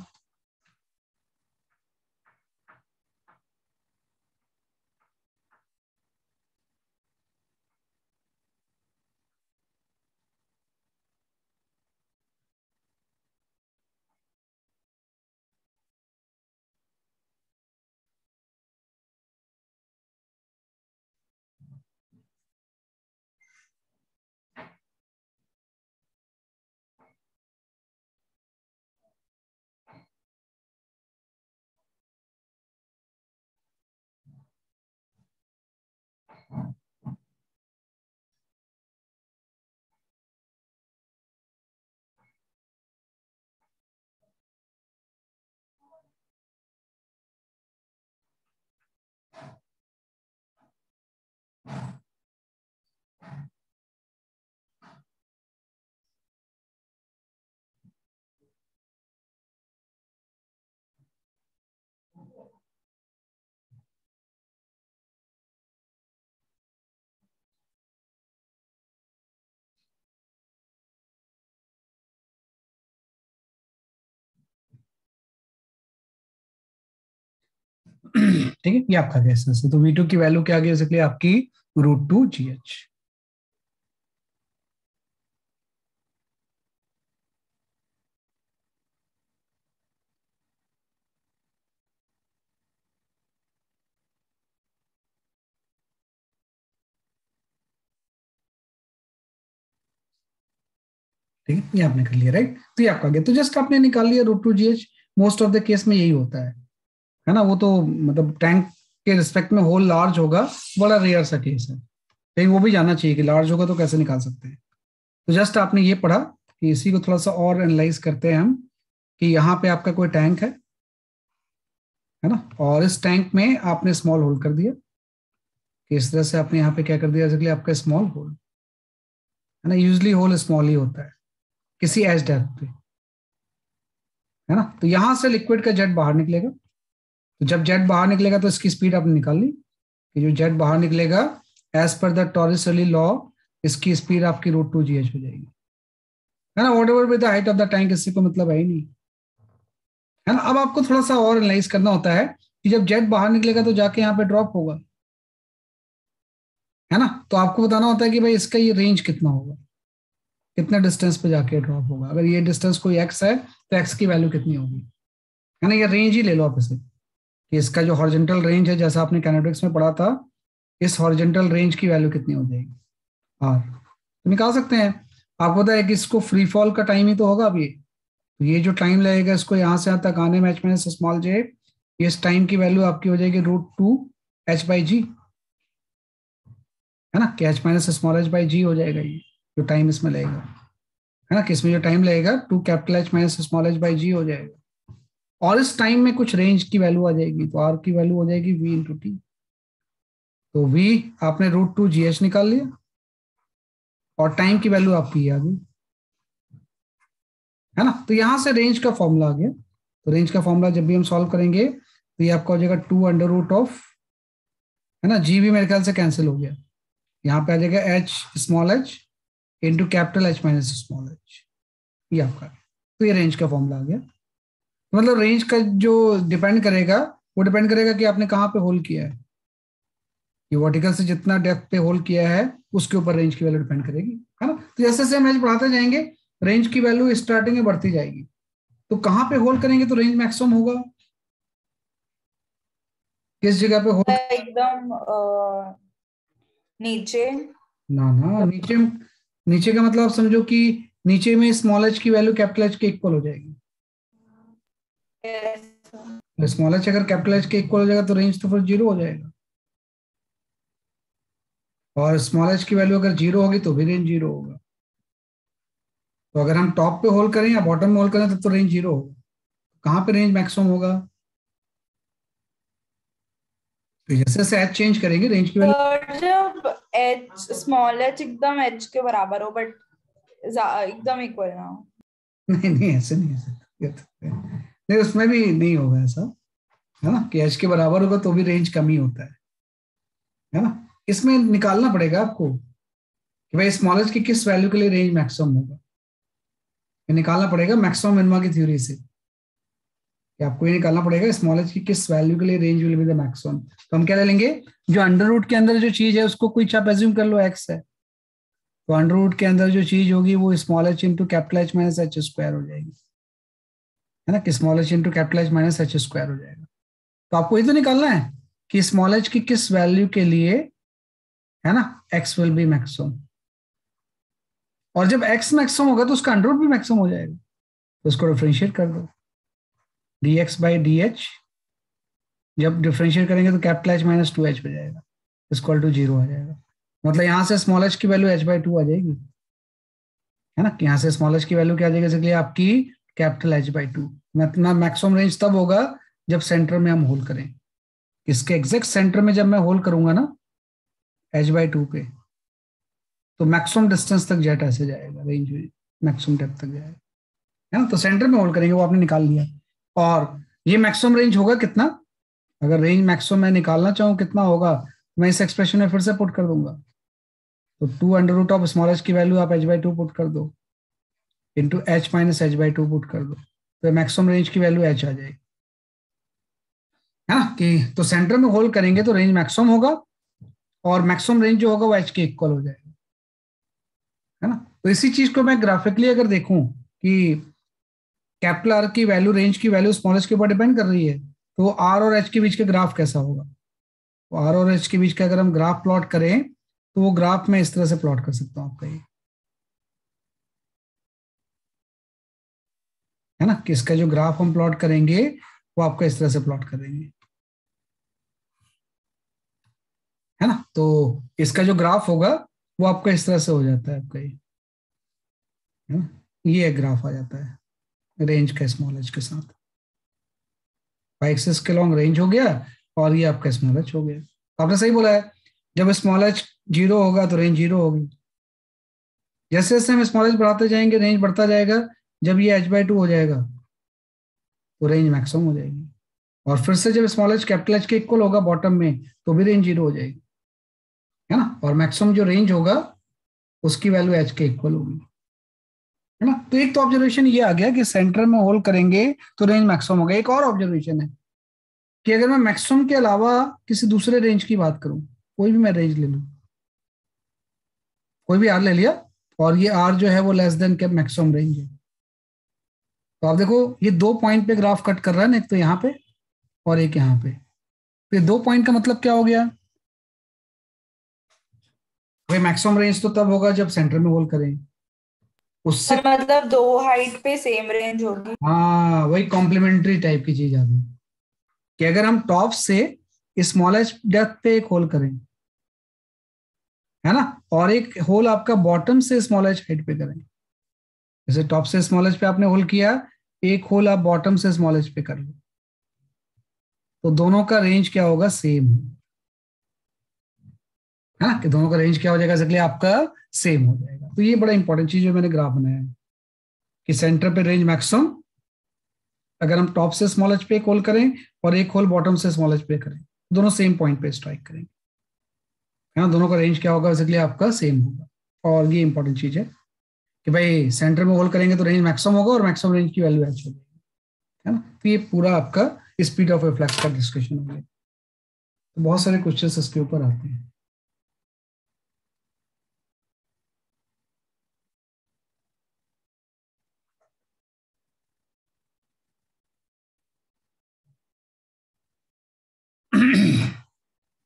ठीक है, ये आपका गैस है, तो V2 की वैल्यू क्या आ गई बेसिकली आपकी √2GH। ठीक है, ये आपने कर लिया राइट, तो ये आपका गया, तो जस्ट आपने निकाल लिया √2GH। Most of the case में यही होता है ना, वो तो मतलब टैंक के रिस्पेक्ट में होल लार्ज होगा, बड़ा रेयर सा केस है, लेकिन वो भी जानना चाहिए कि लार्ज होगा तो कैसे निकाल सकते हैं। तो जस्ट आपने ये पढ़ा कि इसी को थोड़ा सा और एनालाइज करते हैं हम, कि यहाँ पे आपका कोई टैंक है ना, और इस टैंक में आपने स्मॉल होल कर दिया, कि इस तरह से आपने यहाँ पे क्या कर दिया, बेसिकली आपका स्मॉल होल है ना, यूजली होल स्मॉल ही होता है किसी एज डेप्थ पे, है ना। तो यहां से लिक्विड का जेट बाहर निकलेगा, तो जब जेट बाहर निकलेगा तो इसकी स्पीड आपने निकाल ली कि जो जेट बाहर निकलेगा as per the Torricelli law इसकी स्पीड आपकी √2 GH हो जाएगी, है ना। Whatever with the height of the tank, इससे कोई मतलब है ही नहीं, है ना। अब आपको थोड़ा सा और एनालाइज करना होता है कि जब जेट बाहर निकलेगा तो जाके यहाँ पे ड्रॉप होगा, है ना। तो आपको बताना होता है कि भाई इसका ये रेंज कितना होगा, कितने डिस्टेंस पे जाके ड्रॉप होगा। अगर ये डिस्टेंस कोई एक्स है तो एक्स की वैल्यू कितनी होगी, है ना। ये रेंज ही ले लो आप इसे कि इसका जो हॉरिजॉन्टल रेंज है, जैसा आपने काइनेटिक्स में पढ़ा था, इस हॉरिजॉन्टल रेंज की वैल्यू कितनी हो जाएगी आर, तो निकाल सकते हैं। आपको पता है कि इसको फ्री फॉल का टाइम ही तो होगा अभी, तो ये जो टाइम लगेगा इसको यहाँ से यहाँ तक आने में, एच माइनस स्मॉल जे, इस टाइम की वैल्यू आपकी हो जाएगी √2h/g, है ना, कि h माइनस स्मॉल h/g हो जाएगा ये जो टाइम इसमें लगेगा, है ना, कि इसमें जो टाइम लगेगा 2 H माइनस स्मॉल h/g हो जाएगा। और इस टाइम में कुछ रेंज की वैल्यू आ जाएगी, तो आर की वैल्यू हो जाएगी v इंटू टी। तो v आपने √2 GH निकाल लिया और टाइम की वैल्यू आपकी आ गई, है ना। तो यहां से रेंज का फॉर्मूला आ गया। तो रेंज का फॉर्मूला जब भी हम सॉल्व करेंगे तो ये आपका हो जाएगा 2 √, है ना, जी भी मेरे ख्याल से कैंसिल हो गया, यहाँ पे आ जाएगा h small h into capital H minus small h, ये आपका। तो ये रेंज का फॉर्मूला आ गया। मतलब रेंज का जो डिपेंड करेगा वो डिपेंड करेगा कि आपने कहाँ पे होल किया है, कि वर्टिकल से जितना डेप्थ पे होल किया है उसके ऊपर रेंज की वैल्यू डिपेंड करेगी, है ना। तो जैसे जैसे हम रेंज बढ़ाते जाएंगे रेंज की वैल्यू स्टार्टिंग में बढ़ती जाएगी। तो कहाँ पे होल करेंगे तो रेंज मैक्सिमम होगा, किस जगह पे होल, एकदम नीचे। ना ना, नीचे, नीचे का मतलब आप समझो कि नीचे में स्मॉल h की वैल्यू कैपिटल H के इक्वल हो जाएगी। स्मॉल h अगर कैपिटल H के इक्वल हो जाएगा तो रेंज तो फिर 0 हो जाएगा, और स्मॉल h की वैल्यू अगर 0 होगी तो भी रेंज 0 होगा। तो अगर हम टॉप पे होल करें या बॉटम में होल करें तब तो रेंज 0 होगा। कहाँ पे रेंज मैक्सिमम होगा, तो जैसे जैसे h चेंज करेंगे रेंज की वैल्यू, सर जब एच स्मॉल एच एकदम एच के बराबर हो बट एकदम इक्वल ना हो। नहीं नहीं ऐसे नहीं, ऐसे नहीं, उसमें भी नहीं होगा ऐसा, है ना, कि h के बराबर होगा तो भी रेंज कम ही होता है ना। इसमें निकालना पड़ेगा आपको कि भाई स्मॉल h की किस वैल्यू के लिए रेंज मैक्सिमम होगा, ये निकालना पड़ेगा मैक्सिमम मिनिमा की थ्योरी से, कि आपको ये निकालना पड़ेगा स्मॉल h की किस वैल्यू के लिए range will be the maximum. तो हम क्या ले लेंगे, जो अंडर रूट के अंदर जो चीज है उसको कुछ आप एज्यूम कर लो x है, तो अंडर रूट के अंदर जो चीज होगी वो small h into capital H minus h square हो जाएगी, है ना, कि small h into capital H minus h square हो जाएगा। तो आपको ये तो निकालना है कि स्मॉल h की किस वैल्यू के लिए, है ना, x विल बी मैक्सिमम, और जब x मैक्सिमम होगा तो उसका अंडर रूट भी मैक्सिमम हो जाएगा, तो उसको डिफरेंशिएट कर दो, dx/dh, जब डिफरेंशिएट करेंगे तो कैपिटल H माइनस 2h हो जाएगा, इक्वल टू 0 आ जाएगा। मतलब यहाँ से स्मॉल h की वैल्यू h/2 आ जाएगी, है ना, कि यहाँ से स्मॉल h की वैल्यू क्या आ जाएगी, इसलिए आपकी कैपिटल H/2। मैक्सिमम रेंज तब होगा जब सेंटर में हम होल करें, इसके एग्जैक्ट सेंटर में जब मैं होल करूंगा ना h/2 पे, तो मैक्सिमम डिस्टेंस तक जेट ऐसे जाएगा, रेंज मैक्सिमम डेप्थ तक जाएगा, है ना। तो सेंटर में होल करेंगे वो आपने निकाल लिया, और ये मैक्सिमम रेंज होगा कितना, अगर रेंज मैक्सिमम मैं निकालना चाहूँ कितना होगा, मैं इस एक्सप्रेशन में फिर से पुट कर दूंगा। तो 2 under root of small h की वैल्यू आप h/2 पुट कर दो into h minus h/2 put कर दो, तो मैक्सिमम रेंज की वैल्यू h आ जाएगी, है ना। कि तो सेंटर में होल करेंगे तो रेंज मैक्सिमम होगा, और मैक्सिमम रेंज जो होगा वो h के इक्वल हो जाएगा, है ना। तो इसी चीज को मैं ग्राफिकली अगर देखूं कि कैपिटल आर की वैल्यू, रेंज की वैल्यू स्मॉल h के ऊपर डिपेंड कर रही है, तो आर और h के बीच के ग्राफ कैसा होगा, तो आर और h के बीच का अगर हम ग्राफ प्लॉट करें तो वो ग्राफ मैं इस तरह से प्लॉट कर सकता हूँ आपका, ये है ना, कि इसका जो ग्राफ हम प्लॉट करेंगे वो आपका इस तरह से प्लॉट करेंगे, है ना। तो इसका जो ग्राफ होगा वो आपका इस तरह से हो जाता है आपका, ये है ना, ये एक ग्राफ आ जाता है रेंज का स्मॉल h के साथ, एक्सिस के लॉन्ग रेंज हो गया और ये आपका स्मॉल h हो गया। तो आपने सही बोला है, जब स्मॉल h 0 होगा तो रेंज 0 होगी, जैसे जैसे हम स्मॉल h बढ़ाते जाएंगे रेंज बढ़ता जाएगा, जब ये h/2 हो जाएगा तो रेंज मैक्सिमम हो जाएगी, और फिर से जब स्मॉल एच कैपिटल एच के इक्वल होगा बॉटम में तो भी रेंज 0 हो जाएगी, है ना। और मैक्सिमम जो रेंज होगा उसकी वैल्यू एच के इक्वल होगी, है ना। तो एक तो ऑब्जर्वेशन ये आ गया कि सेंटर में होल करेंगे तो रेंज मैक्सिमम होगा। एक और ऑब्जर्वेशन है कि अगर मैं मैक्सिमम के अलावा किसी दूसरे रेंज की बात करूं, कोई भी मैं रेंज ले लूं, कोई भी आर ले लिया, और ये आर जो है वो लेस देन के मैक्सिमम रेंज है, तो आप देखो ये 2 पॉइंट पे ग्राफ कट कर रहा है ना, एक तो यहाँ पे और एक यहाँ पे। तो ये 2 पॉइंट का मतलब क्या हो गया भाई, मैक्सिमम रेंज तो तब होगा जब सेंटर में होल करें, उससे मतलब 2 हाइट पे सेम रेंज होगी। हाँ वही कॉम्प्लीमेंट्री टाइप की चीज आ गई कि अगर हम टॉप से स्मॉलेस्ट डेप्थ पे एक होल करें, है ना, और एक होल आपका बॉटम से स्मॉलेस्ट हाइट पे करें, जैसे टॉप से स्मॉलेस्ट पे आपने होल किया, एक होल आप बॉटम से स्मॉलेस्ट पे कर लो, तो दोनों का रेंज क्या होगा, सेम, है ना, कि दोनों का रेंज क्या हो जाएगा, इसलिए आपका सेम हो जाएगा। तो ये बड़ा इंपॉर्टेंट चीज है, मैंने ग्राफ बनाया है कि सेंटर पे रेंज मैक्सिमम अगर हम टॉप से स्मॉलेस्ट पे एक होल करें और एक होल बॉटम से स्मॉलेस्ट पे करें, दोनों सेम पॉइंट पे स्ट्राइक करेंगे, है ना, दोनों का रेंज क्या होगा, इसलिए आपका सेम होगा। और ये इंपॉर्टेंट चीज है कि भाई सेंटर में होल करेंगे तो रेंज मैक्सिमम होगा और मैक्सिमम रेंज की वैल्यू एच होगी, है ना। तो ये पूरा आपका स्पीड ऑफ रिफ्लेक्स का डिस्कशन हो गया। तो बहुत सारे क्वेश्चंस इसके ऊपर आते हैं।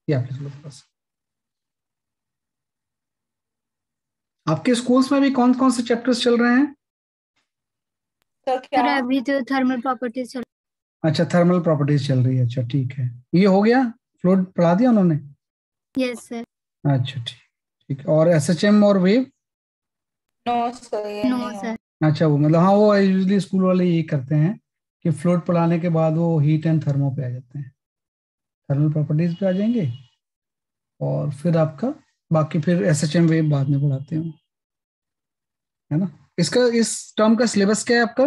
ये आप लिख लो बस। आपके स्कूल्स में भी कौन कौन से चैप्टर्स चल रहे हैं? तो क्या सर अभी तो थर्मल प्रॉपर्टीज चल। अच्छा थर्मल प्रॉपर्टीज चल रही है, अच्छा ठीक है। ये हो गया, फ्लूइड पढ़ा दिया उन्होंने? Yes sir. अच्छा ठीक, ठीक। और एसएचएम और वेव? नो सर, ये नो नहीं हो। सर। अच्छा वो मतलब हाँ वो यूजली स्कूल वाले यही करते हैं कि फ्लूइड पढ़ाने के बाद वो हीट एंड थर्मो पे आ जाते हैं, थर्मल प्रॉपर्टीज पे आ जाएंगे, और फिर आपका बाकी फिर एसएचएम वेव बाद में पढ़ाते हैं, है ना। इसका इस टर्म का सिलेबस क्या है आपका?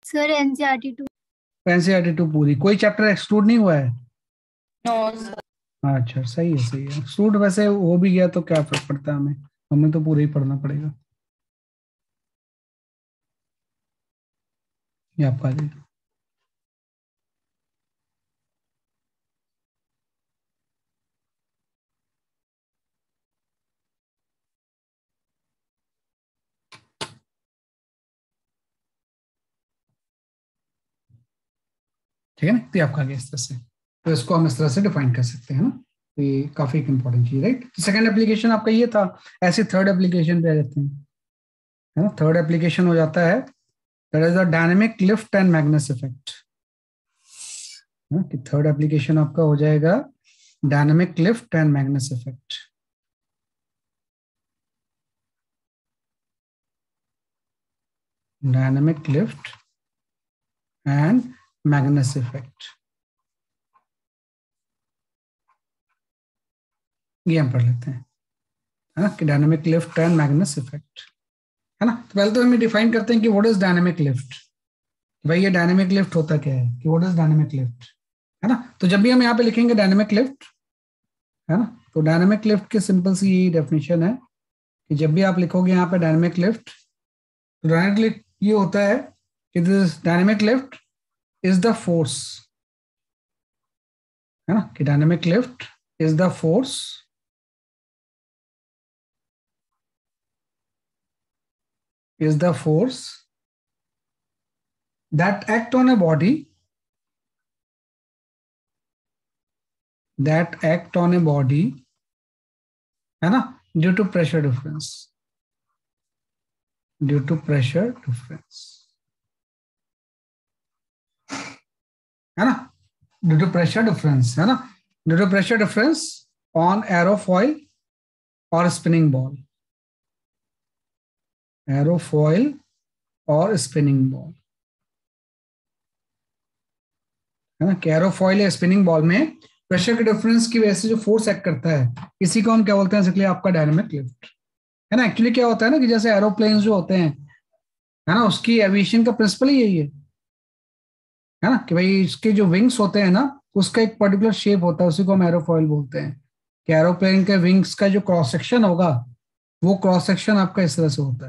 Sir NCERT 2। एनसीईआरटी 2 पूरी, कोई चैप्टर एक्सक्लूड नहीं हुआ है? No sir. अच्छा सही है, सही है। एक्सक्लूड वैसे हो भी गया तो क्या फर्क पड़ता है, हमें हमें तो पूरा ही पढ़ना पड़ेगा। ये आपका आ जाएगा। ठीक है ना, तो ये आपका आ गया इस तरह से। तो इसको हम इस तरह से डिफाइन कर सकते हैं ना। तो ये काफी एक इंपॉर्टेंट चीज, राइट। तो सेकंड एप्लीकेशन आपका ये था। ऐसे थर्ड एप्लीकेशन पे आ जाते हैं, है ना। थर्ड एप्लीकेशन हो जाता है that is the dynamic lift and मैग्नेस effect, कि थर्ड एप्लीकेशन आपका हो जाएगा dynamic lift and मैग्नेस effect. Dynamic lift and मैग्नेस effect, ये हम पढ़ लेते हैं, है ना, कि डायनेमिक लिफ्ट एंड मैग्नेस इफेक्ट, है ना। तो पहले तो हम डिफाइन करते हैं कि व्हाट इज डायनेमिक लिफ्ट। भाई ये डायनेमिक लिफ्ट होता क्या है, कि व्हाट इज डायनेमिक लिफ्ट, है ना। तो जब भी हम यहाँ पे लिखेंगे डायनेमिक लिफ्ट, है ना, तो डायनेमिक लिफ्ट की सिंपल सी यही डेफिनेशन है कि जब भी आप लिखोगे यहाँ पे डायनेमिक लिफ्ट, तो डायनेमिक लिफ्ट ये होता है कि this dynamic lift is the force, है ना, कि dynamic lift is the force that act on a body, है ना, ड्यू टू प्रेशर डिफरेंस, है ना, ड्यू टू प्रेशर डिफरेंस, है ना, due to pressure difference on aerofoil और स्पिनिंग बॉल, एरोफॉइल और स्पिनिंग बॉल, है ना, कि एरोफॉइल या स्पिनिंग बॉल में प्रेशर के डिफरेंस की वजह से जो फोर्स एक्ट करता है, इसी को हम क्या बोलते हैं, इसलिए आपका डायनेमिक लिफ्ट, है ना। एक्चुअली क्या होता है ना कि जैसे एरोप्लेन जो होते हैं, है ना, उसकी एविएशन का प्रिंसिपल ही यही है है ना, कि भाई इसके जो विंग्स होते हैं ना उसका एक पर्टिकुलर शेप होता है, उसी को हम एरोफॉइल बोलते हैं। कि एरोप्लेन के विंग्स का जो क्रॉस सेक्शन होगा वो क्रॉस सेक्शन आपका इस तरह से होता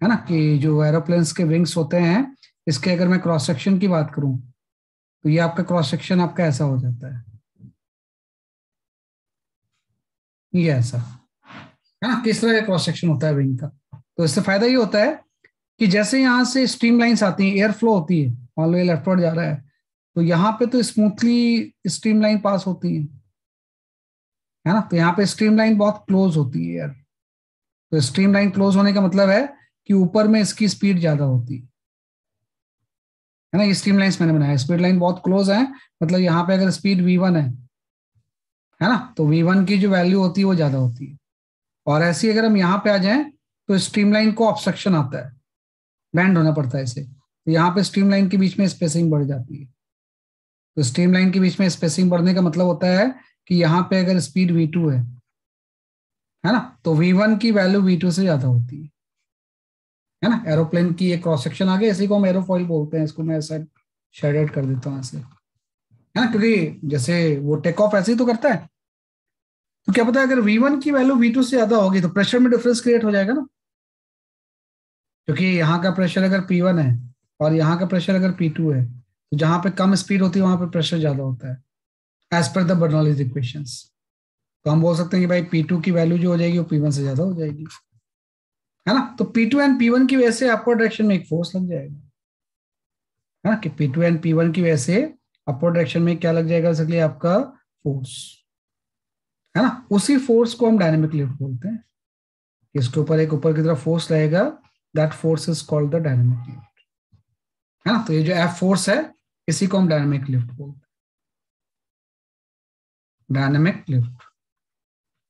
है ना, कि जो एरोप्लेन्स के विंग्स होते हैं इसके अगर मैं क्रॉस सेक्शन की बात करूं तो ये आपका क्रॉस सेक्शन आपका ऐसा हो जाता है, ये ऐसा है ना, किस तरह का क्रॉस सेक्शन होता है विंग का। तो इससे फायदा ये होता है कि जैसे यहाँ से स्ट्रीम लाइन्स आती हैं, एयर फ्लो होती है, मान लो ये लेफ्टवर्ड जा रहा है तो यहाँ पे तो स्मूथली स्ट्रीम लाइन पास होती है ना, तो यहाँ पे स्ट्रीम लाइन बहुत क्लोज होती है यार। तो स्ट्रीम लाइन क्लोज होने का मतलब है कि ऊपर में इसकी स्पीड ज्यादा होती है ना, ये स्ट्रीम लाइन्स मैंने बनाया, स्पीड लाइन बहुत क्लोज है, मतलब यहाँ पे अगर स्पीड v1 है ना, तो v1 की जो वैल्यू होती है वो ज्यादा होती है। और ऐसी अगर हम यहाँ पे आ जाएं तो स्ट्रीम लाइन को ऑब्स्ट्रक्शन आता है, बैंड होना पड़ता है इसे, तो यहाँ पे स्ट्रीम लाइन के बीच में स्पेसिंग बढ़ जाती है। तो स्ट्रीम लाइन के बीच में स्पेसिंग बढ़ने का मतलब होता है कि यहाँ पे अगर स्पीड v2 है ना, तो v1 की वैल्यू v2 से ज्यादा होती है ना। एरोप्लेन की एक क्रॉस सेक्शन आ गया, इसी को हम एरोफॉइल बोलते हैं, इसको मैं ऐसा शेडेड कर देता हूँ ऐसे, है ना, क्योंकि जैसे वो टेक ऑफ ऐसे ही तो करता है। तो क्या पता है अगर v1 की वैल्यू v2 से ज्यादा होगी तो प्रेशर में डिफरेंस क्रिएट हो जाएगा ना, क्योंकि यहाँ का प्रेशर अगर P1 है और यहाँ का प्रेशर अगर P2 है तो जहां पे कम स्पीड होती है वहां पे प्रेशर ज्यादा होता है as per the Bernoulli's equations. तो हम बोल सकते हैं कि भाई P2 की वैल्यू जो हो जाएगी वो P1 से ज्यादा हो जाएगी, है ना। तो P2 एंड P1 की वजह से अपवर्ड डायरेक्शन में एक फोर्स लग जाएगा, है ना, कि P2 एंड P1 की वजह से अपवर्ड डायरेक्शन में क्या लग जाएगा, इसलिए आपका फोर्स, है ना। उसी फोर्स को हम डायनेमिक लिफ्ट बोलते हैं। इसके ऊपर एक ऊपर की तरफ फोर्स रहेगा, that force is called the dynamic lift, है ना। तो ये जो F फोर्स है इसी को हम डायनेमिक लिफ्ट बोलते हैं, डायनेमिक लिफ्ट।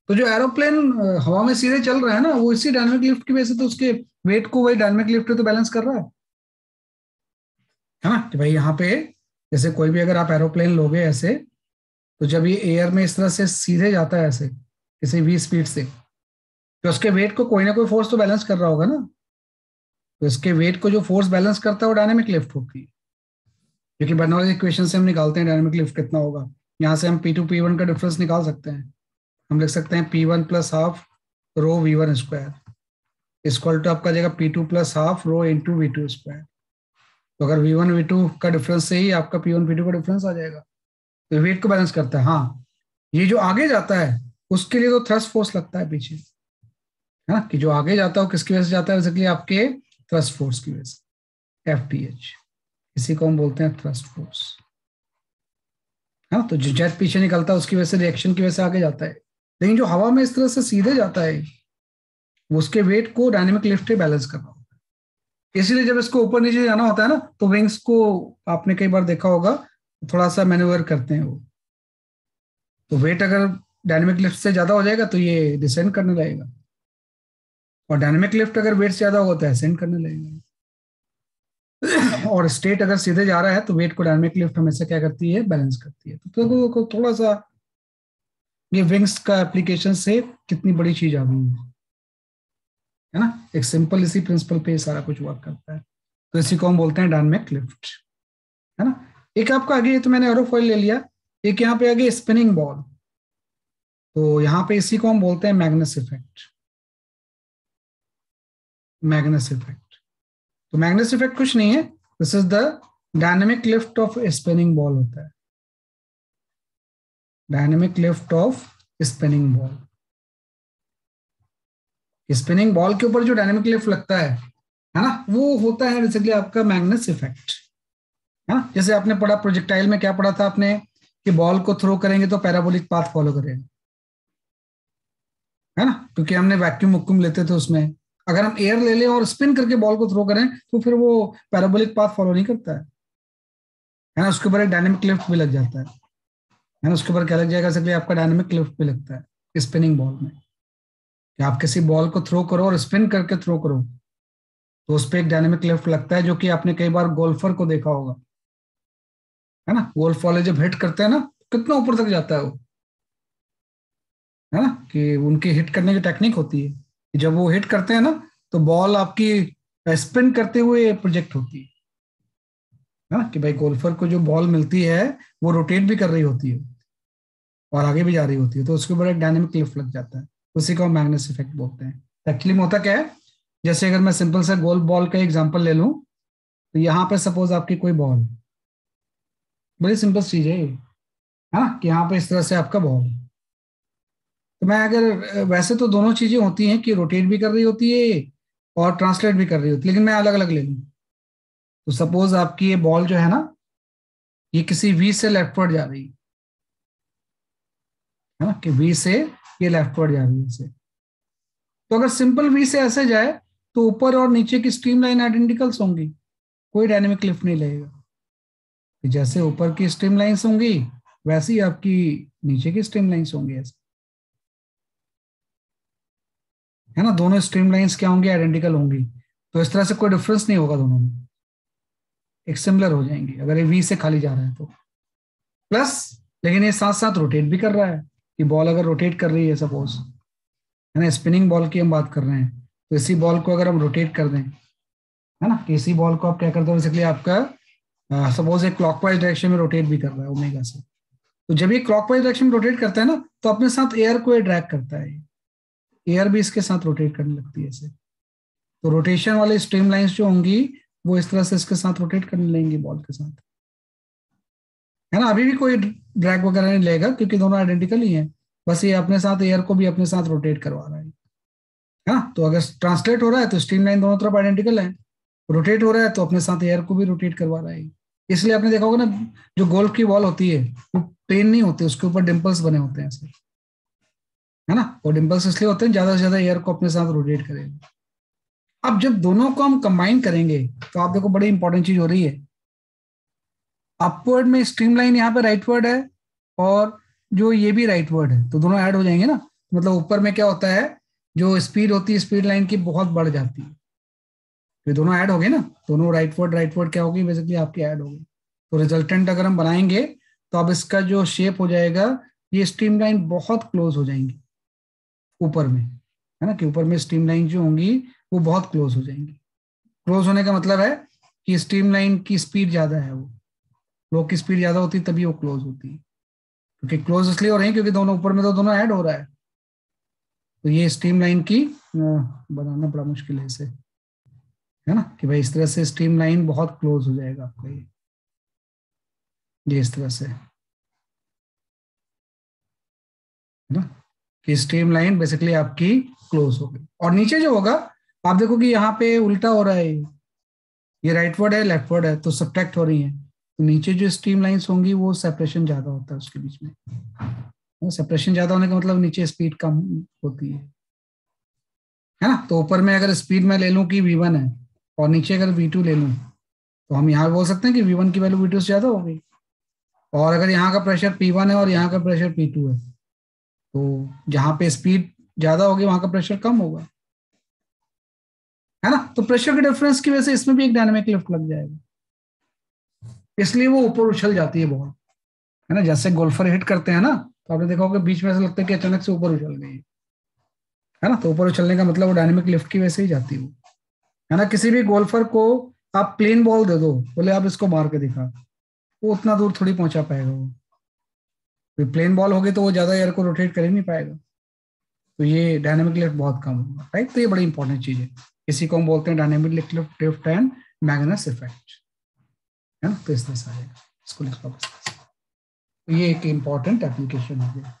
तो जो एरोप्लेन हवा में सीधे चल रहा है ना वो इसी डायनेमिक लिफ्ट की वजह से तो उसके वेट को वही डायनेमिक लिफ्ट तो बैलेंस कर रहा है ना, कि भाई यहाँ पे जैसे कोई भी अगर आप एरोप्लेन लोगे ऐसे, तो जब ये एयर में इस तरह से सीधे जाता है ऐसे किसी v स्पीड से, तो उसके वेट को कोई ना कोई फोर्स तो बैलेंस कर रहा होगा ना। तो इसके वेट को जो फोर्स बैलेंस करता है वो डायनेमिक लिफ्ट होती है, क्योंकि बर्नौलीज इक्वेशन से हम निकालते हैं डायनेमिक लिफ्ट कितना होगा। यहाँ से हम P2 P1 का डिफरेंस निकाल सकते हैं, हम लिख सकते हैं P1 plus half rho V1 square equal to आपका जाएगा P2 plus half rho into V2 square. तो अगर V1 V2 का डिफरेंस से ही आपका P1 P2 का डिफरेंस आ जाएगा, तो वेट को बैलेंस करता है। हाँ, ये जो आगे जाता है उसके लिए तो थ्रस्ट फोर्स लगता है पीछे, है ना, कि जो आगे जाता है वो किसकी वजह से जाता है, बेसिकली आपके थ्रस्ट फोर्स की वजह से, FTH, इसी को हम बोलते हैं थ्रस्ट फोर्स, हाँ। तो जो जेट पीछे निकलता है उसकी वजह से, रिएक्शन की वजह से आगे जाता है, लेकिन जो हवा में इस तरह से सीधे जाता है उसके वेट को डायनेमिक लिफ्ट से बैलेंस करना होता है। इसीलिए जब इसको ऊपर नीचे जाना होता है ना तो विंग्स को आपने कई बार देखा होगा थोड़ा सा मैन्यूवर करते हैं वो, तो वेट अगर डायनेमिक लिफ्ट से ज्यादा हो जाएगा तो ये डिसेंड करने लगेगा, और डायनेमिक लिफ्ट अगर वेट से ज्यादा होगा तो असेंड करने लगेगा। और स्टेट अगर सीधे जा रहा है तो वेट को डायनेमिक लिफ्ट हमेशा क्या करती है, बैलेंस करती है। तो थोड़ा सा ये विंग्स का एप्लीकेशन से कितनी बड़ी चीज आ गई है ना, एक सिंपल इसी प्रिंसिपल पे सारा कुछ वर्क करता है। तो इसी को हम बोलते हैं डायनेमिक लिफ्ट, है ना। एक आपका आगे, तो मैंने एरोफॉइल ले लिया, एक यहाँ पे आगे स्पिनिंग बॉल, तो यहाँ पे इसी को हम बोलते हैं मैग्नस इफेक्ट। मैग्नस इफेक्ट, तो मैग्नस इफेक्ट कुछ नहीं है, this is the dynamic lift off spinning ball होता है, dynamic lift off spinning ball. Spinning ball के ऊपर जो डायनेमिक लिफ्ट लगता है ना, वो होता है बेसिकली आपका मैग्नस इफेक्ट, है ना। जैसे आपने पढ़ा प्रोजेक्टाइल में, क्या पढ़ा था आपने, कि बॉल को थ्रो करेंगे तो पैराबोलिक पाथ फॉलो करेगा, है ना, क्योंकि हमने वैक्यूम वैक्यूम लेते थे उसमें, अगर हम एयर ले लें और स्पिन करके बॉल को थ्रो करें तो फिर वो पैराबोलिक पाथ फॉलो नहीं करता है ना, उसके ऊपर एक डायनेमिक लिफ्ट भी लग जाता है ना, उसके ऊपर क्या लग जाएगा, इसलिए आपका डायनेमिक लिफ्ट भी लगता है स्पिनिंग बॉल में, कि आप किसी बॉल को थ्रो करो और स्पिन करके थ्रो करो तो उस पर एक डायनेमिक लिफ्ट लगता है, जो कि आपने कई बार गोल्फर को देखा होगा, है ना। गोल्फ वाले जब हिट करते हैं ना कितना ऊपर तक जाता है वो, है ना, कि उनकी हिट करने की टेक्निक होती है कि जब वो हिट करते हैं ना तो बॉल आपकी स्पिन करते हुए प्रोजेक्ट होती है, है ना, कि भाई गोल्फर को जो बॉल मिलती है वो रोटेट भी कर रही होती है और आगे भी जा रही होती है, तो उसके ऊपर एक डायनेमिक लिफ्ट लग जाता है, उसी को हम मैग्नेस इफेक्ट बोलते हैं। एक्चुअली में होता क्या है, जैसे अगर मैं सिंपल सा गोल्फ बॉल का एग्जांपल ले लूं, तो यहाँ पे सपोज आपकी कोई बॉल, बड़ी सिंपल चीज है ये, है ना, कि यहाँ पे इस तरह से आपका बॉल, तो मैं अगर वैसे तो दोनों चीजें होती हैं कि रोटेट भी कर रही होती है और ट्रांसलेट भी कर रही होती है, लेकिन मैं अलग अलग ले लूँ। तो सपोज आपकी ये बॉल जो है ना, ये किसी वी से लेफ्टवर्ड जा रही है ना, कि वी से ये लेफ्टवर्ड जा रही है ऐसे। तो अगर सिंपल वी से ऐसे जाए तो ऊपर और नीचे की स्ट्रीम लाइन आइडेंटिकल्स होंगी, कोई डायनेमिक लिफ्ट नहीं लगेगा। कि जैसे ऊपर की स्ट्रीम लाइंस होंगी वैसे ही आपकी नीचे की स्ट्रीम लाइंस होंगी ऐसे, है ना, दोनों स्ट्रीम लाइंस क्या होंगी, आइडेंटिकल होंगी। तो इस तरह से कोई डिफरेंस नहीं होगा दोनों में, एक सिमिलर हो जाएंगी अगर ये वी से खाली जा रहा है तो। प्लस लेकिन ये साथ साथ रोटेट भी कर रहा है, कि बॉल अगर रोटेट कर रही है सपोज, है ना, स्पिनिंग बॉल की हम बात कर रहे हैं, तो इसी बॉल को अगर हम रोटेट कर दें, है ना, कि इसी बॉल को आप क्या करते हो, बेसिकली आपका सपोज एक क्लॉकवाइज डायरेक्शन में रोटेट भी कर रहा है ओमेगा से, तो जब ये क्लॉकवाइज डायरेक्शन में रोटेट करता है ना, तो अपने साथ एयर को ये ड्रैग करता है, एयर भी इसके साथ रोटेट करने लगती है ऐसे। तो रोटेशन वाले स्ट्रीम लाइंस जो होंगी वो इस तरह से इसके साथ रोटेट करने लगेंगी बॉल के साथ, है ना। अभी भी कोई ड्रैग वगैरह नहीं लेगा क्योंकि दोनों आइडेंटिकल ही हैं, बस ये अपने साथ एयर को भी अपने साथ रोटेट करवा रहा है ना। तो अगर ट्रांसलेट हो रहा है तो स्ट्रीम लाइन दोनों तरफ आइडेंटिकल है, रोटेट हो रहा है तो अपने साथ एयर को भी रोटेट करवा रहा है। इसलिए आपने देखा होगा ना, जो गोल्फ की बॉल होती है वो प्लेन नहीं होती, उसके ऊपर डिम्पल्स बने होते हैं ऐसे, है ना, और डिम्पल्स इसलिए होते हैं ज्यादा से ज्यादा एयर को अपने साथ रोटेट करेगा। अब जब दोनों को हम कंबाइन करेंगे तो आप देखो बड़ी इंपॉर्टेंट चीज हो रही है, अपवर्ड में स्ट्रीमलाइन यहाँ पे राइटवर्ड है और जो ये भी राइटवर्ड है, तो दोनों ऐड हो जाएंगे ना। मतलब ऊपर में क्या होता है, जो स्पीड होती है स्पीड लाइन की बहुत बढ़ जाती है, तो दोनों ऐड हो गए ना, दोनों राइटवर्ड राइटवर्ड क्या होगी, बेसिकली आपकी ऐड होगी। तो रिजल्टेंट अगर हम बनाएंगे तो अब इसका जो शेप हो जाएगा, ये स्ट्रीमलाइन बहुत क्लोज हो जाएंगी ऊपर में, है ना, कि ऊपर में स्ट्रीमलाइन जो होंगी वो बहुत क्लोज हो जाएंगी। क्लोज होने का मतलब है कि स्ट्रीमलाइन की स्पीड ज्यादा है, वो फ्लो की स्पीड ज्यादा होती है तभी वो क्लोज होती है। क्योंकि क्लोज इसलिए हो रही है क्योंकि दोनों ऊपर में तो दोनों ऐड हो रहा है, तो ये स्ट्रीम लाइन की बनाना बड़ा मुश्किल है इसे, है ना, कि भाई इस तरह से स्ट्रीम लाइन बहुत क्लोज हो जाएगा आपका ये इस तरह से, है ना, कि स्ट्रीम लाइन बेसिकली आपकी क्लोज हो गई। और नीचे जो होगा आप देखो कि यहाँ पे उल्टा हो रहा है, ये राइटवर्ड है लेफ्टवर्ड है तो सब्ट्रैक्ट हो रही है, तो नीचे जो स्ट्रीम लाइंस होंगी वो सेपरेशन ज्यादा होता है उसके बीच में। सेपरेशन ज्यादा होने का मतलब नीचे स्पीड कम होती है ना। तो ऊपर में अगर स्पीड में ले लूं कि V1 है और नीचे अगर V2 ले लूं, तो हम यहाँ बोल सकते हैं कि V1 की वैल्यू V2 से ज्यादा होगी। और अगर यहाँ का प्रेशर P1 है और यहाँ का प्रेशर P2 है, तो जहाँ पे स्पीड ज्यादा होगी वहां का प्रेशर कम होगा, है ना। तो प्रेशर के डिफरेंस की वजह से इसमें भी एक डायनामिक लिफ्ट लग जाएगा, इसलिए वो ऊपर उछल जाती है बॉल, है ना। जैसे गोल्फर हिट करते हैं ना, तो आपने देखा होगा बीच में ऐसा लगता है कि अचानक से ऊपर उछल गई, है ना। तो ऊपर उछलने का मतलब वो डायनेमिक लिफ्ट की वजह से ही जाती है वो, है ना। किसी भी गोल्फर को आप प्लेन बॉल दे दो, बोले आप इसको मार के दिखा, वो उतना दूर थोड़ी पहुंचा पाएगा वो, प्लेन बॉल होगी तो वो ज्यादा एयर को रोटेट कर ही नहीं पाएगा, तो ये डायनेमिक लिफ्ट बहुत कम होगा, राइट। तो ये बड़ी इंपॉर्टेंट चीज है, इसी को हम बोलते हैं डायनेमिक लिफ्ट एंड मैग्नेस इफेक्ट, है ना। तो इस तरह से आएगा, इसको लिख लो बस। तो ये एक इंपॉर्टेंट एप्लीकेशन हो गया।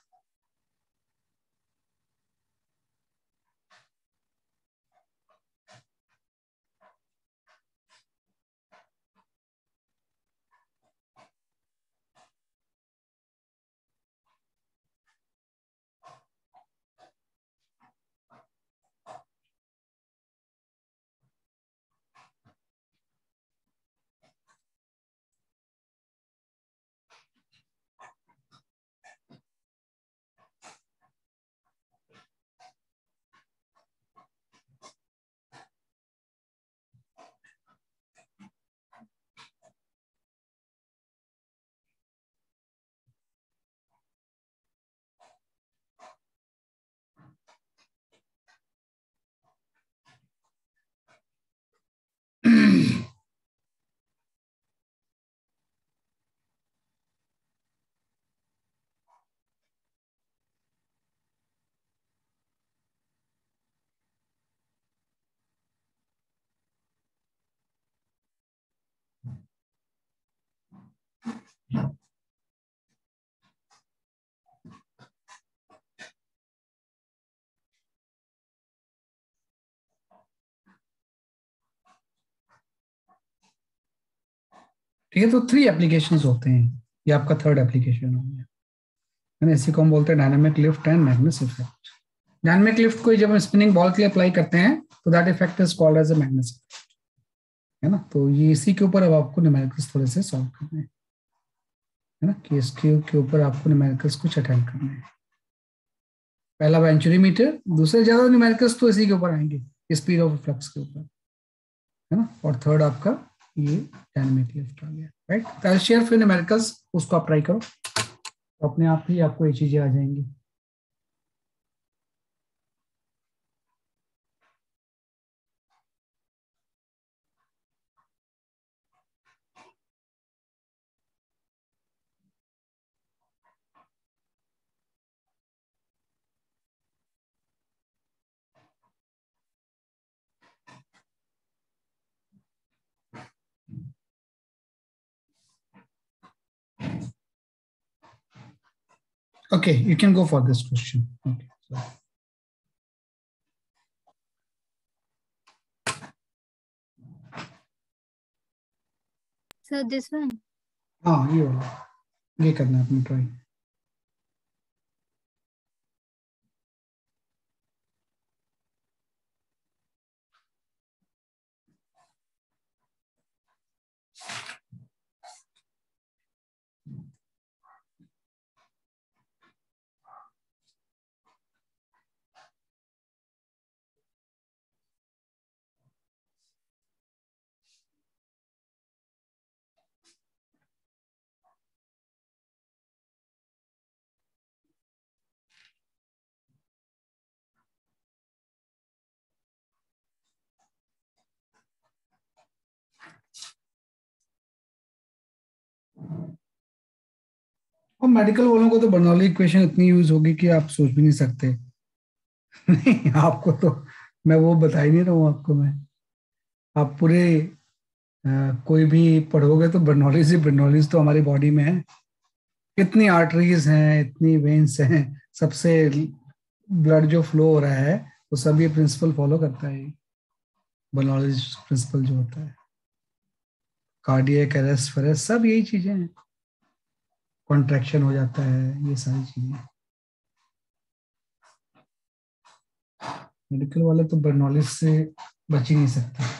ठीक है, तो 3 एप्लीकेशंस होते हैं, ये आपका 3rd एप्लीकेशन हो गया है ना। इसी को हम बोलते हैं dynamic lift and मैग्नेस effect. Dynamic lift को जब हम स्पिनिंग बॉल के लिए अप्लाई करते हैं तो that effect is called as a Magnus effect, है ना। तो ये इसी के ऊपर अब आपको न्यूमेरिकल्स थोड़े से सॉल्व करने हैं, है ना, कि इसके ऊपर आपको न्यूमेरिकल्स कुछ अटेम्प्ट करने हैं। पहला वेंचुरी मीटर, दूसरे ज्यादा न्यूमेरिकल्स तो इसी के ऊपर आएंगे, स्पीड ऑफ फ्लक्स के ऊपर, है ना। और 3rd आपका ये डायनामिक लिफ्ट आ गया, राइट। तो आई शेयर फिर न्यूमेरिकल्स, उसको आप ट्राई करो तो अपने आप ही आपको ये चीजें आ जाएंगी। Okay, you can go for this question. Okay. So, Sir, this one. हाँ ये वाला, ये करना है अपनी ट्राई। और मेडिकल वालों को तो बर्नौली इक्वेशन इतनी यूज होगी कि आप सोच भी नहीं सकते। नहीं आपको तो मैं वो बता ही नहीं रहा हूँ आपको मैं। आप पूरे कोई भी पढ़ोगे तो बर्नौलीज तो हमारी बॉडी में है। कितनी आर्टरीज हैं, इतनी वेन्स हैं, सबसे ब्लड जो फ्लो हो रहा है वो सब ये प्रिंसिपल फॉलो करता है, बर्नौलीज प्रिंसिपल जो होता है। कार्डियक अरेस्ट फरेस्ट सब यही चीजें हैं, कॉन्ट्रैक्शन हो जाता है, ये सारी चीजें। मेडिकल वाले तो बर्नौलिस से बच ही नहीं सकते।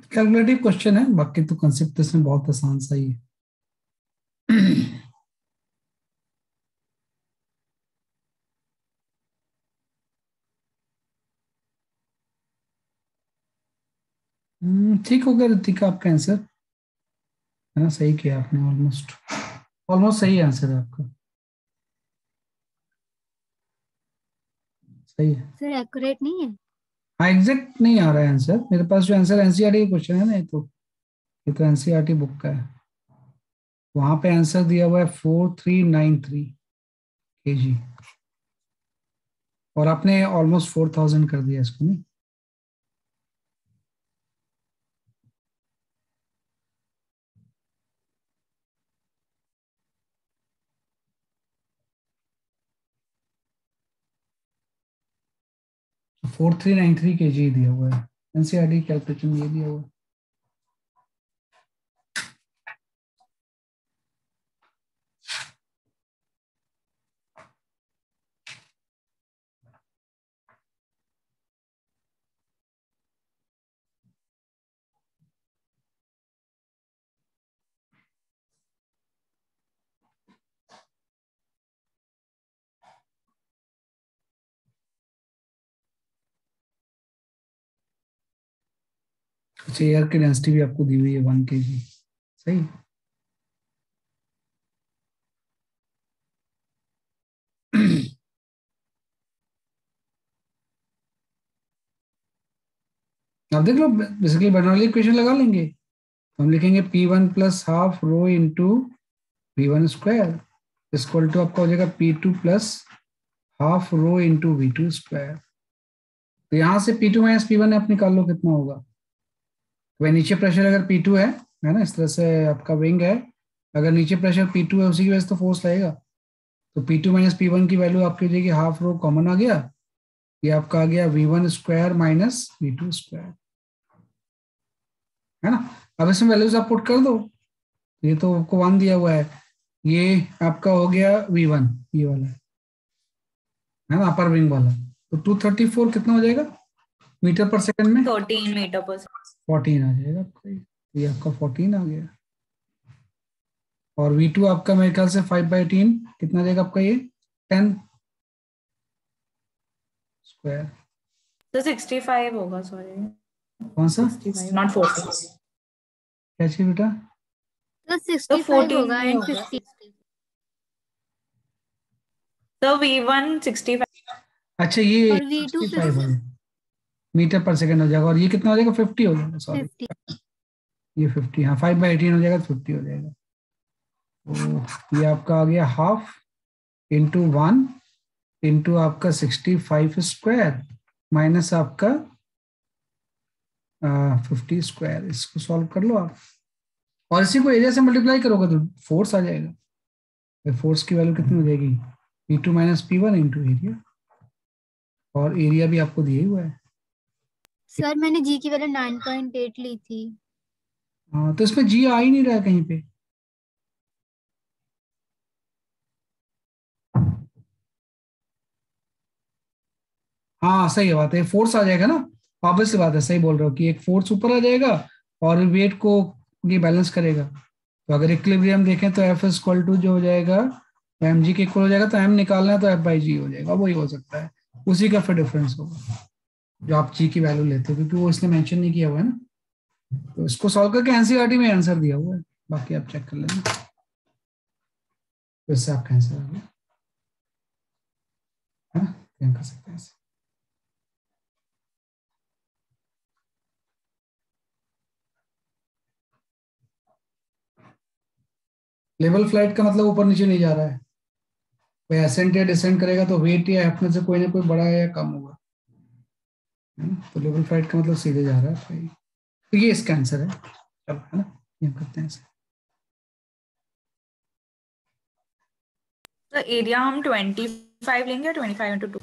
कैलकुलेटिव क्वेश्चन है, बाकी तो कंसेप्ट इसमें बहुत आसान सा ही है। ठीक हो गया ऋतिका, आपका आंसर है ना, सही किया आपने, ऑलमोस्ट ऑलमोस्ट सही आंसर है आपका, सही है। सर एक्यूरेट नहीं है? हाँ एग्जैक्ट नहीं आ रहा है आंसर मेरे पास, जो आंसर एनसीईआरटी का क्वेश्चन है ना, ये तो एनसीईआरटी बुक का है, वहां पे आंसर दिया हुआ है 4393 kg, और आपने ऑलमोस्ट 4000 कर दिया इसको, नहीं? तो 4393 kg दिया हुआ है, एनसीईआरटी कैलकुलेशन ये दिया हुआ है। अच्छा, एयर की डेंसिटी भी आपको दी हुई है 1 kg, सही। आप देख लो, बेसिकली बर्नौली इक्वेशन लगा लेंगे, तो हम लिखेंगे P1 plus half rho into V1 square equal to आपका हो जाएगा P2 plus half rho into V2 square. तो यहाँ से P2 माइनस P1 आप निकाल लो कितना होगा। तो भाई नीचे प्रेशर अगर P2 है ना, इस तरह से आपका विंग है, अगर नीचे प्रेशर P2 है, उसी की वजह से तो फोर्स लगेगा। तो P2 माइनस P1 की वैल्यू आपकी हो जाएगी, हाफ रो कॉमन आ गया, ये आपका आ गया V1 square minus V2 square, है ना। अब इसमें वैल्यूज आप पुट कर दो, ये तो आपको 1 दिया हुआ है, ये आपका हो गया V1, ये वाला है ना, अपर विंग वाला। तो 234 कितना हो जाएगा मीटर पर सेकंड में? 13 मीटर पर 14 आ जाएगा आपका, ये आपका 14 आ गया। और V2 आपका मेरे ख्याल से 5/10 कितना जाएगा आपका, ये 10 स्क्वायर। तो 65 होगा, सॉरी कौन सा 65 नॉट 40। क्या चाहिए बेटा? तो तो 65 14 होगा ही एंड होगा। 50। तो V1 65। अच्छा ये और V2 65 हो 50। मीटर पर सेकंड हो जाएगा, और ये कितना हो जाएगा 50 हो जाएगा, सॉरी 50। ये 50, हाँ 5/18 हो जाएगा तो 50 हो जाएगा। तो ये आपका आ गया हाफ इंटू 1 इंटू आपका 65 स्क्वायर माइनस आपका 50 स्क्वायर, इसको सॉल्व कर लो आप, और इसी को एरिया से मल्टीप्लाई करोगे तो फोर्स आ जाएगा। फोर्स की वैल्यू कितनी हो जाएगी, P2 minus P1 into area, और एरिया भी आपको दिया हुआ है। सर मैंने जी की वैल्यू 9.8 ली थी। हाँ तो इसमें जी आ ही नहीं रहा है कहीं पे। हाँ सही बात है, फोर्स आ जाएगा ना, ऑब्वियसली बात है, सही बोल रहे हो कि एक फोर्स ऊपर आ जाएगा और वेट को ये बैलेंस करेगा। तो अगर इक्विलिब्रियम देखें तो F इक्वल टू जो हो जाएगा mg के इक्वल हो जाएगा, तो m निकालना है तो F/g हो जाएगा, वही हो सकता है, उसी का फिर डिफरेंस होगा जो आप g की वैल्यू लेते हो, क्योंकि वो इसने मेंशन नहीं किया हुआ है ना। तो इसको सॉल्व करके एनसीईआरटी में आंसर दिया हुआ है, बाकी आप चेक कर लेना, तो इससे आपका आंसर आ गया, है ना, क्या कर सकते हैं इसे। लेवल फ्लाइट का मतलब ऊपर नीचे नहीं जा रहा है, कोई असेंट या डिसेंट करेगा तो वेट या एफ में से कोई ना कोई बड़ा या कम होगा, है ना? तो लेवल फ्लाइट का मतलब सीधे जा रहा है भाई, तो ये इसका आंसर है, चलो है ना, ये हम करते हैं इसे। तो एरिया हम 25 लेंगे, 25 × 2।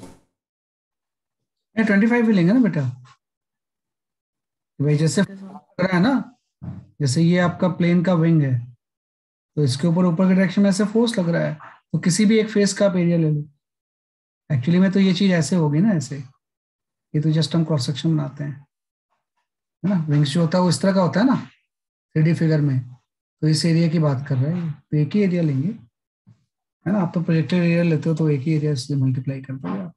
25 भी लेंगे ना बेटा, भाई जैसे लग रहा है ना, जैसे ये आपका प्लेन का विंग है, तो इसके ऊपर ऊपर के डायरेक्शन में ऐसे फोर्स लग रहा है, तो किसी भी एक फेस का आप एरिया ले लो। एक्चुअली में तो ये चीज ऐसे होगी ना, ऐसे, ये तो जस्ट हम क्रॉस सेक्शन बनाते हैं, है ना। विंग्स जो होता है वो इस तरह का होता है ना 3D फिगर में, तो इस एरिया की बात कर रहे हैं, तो एक ही एरिया लेंगे, है ना। आप तो प्रोजेक्टेड एरिया लेते हो तो एक ही एरिया से मल्टीप्लाई कर दोगे आप,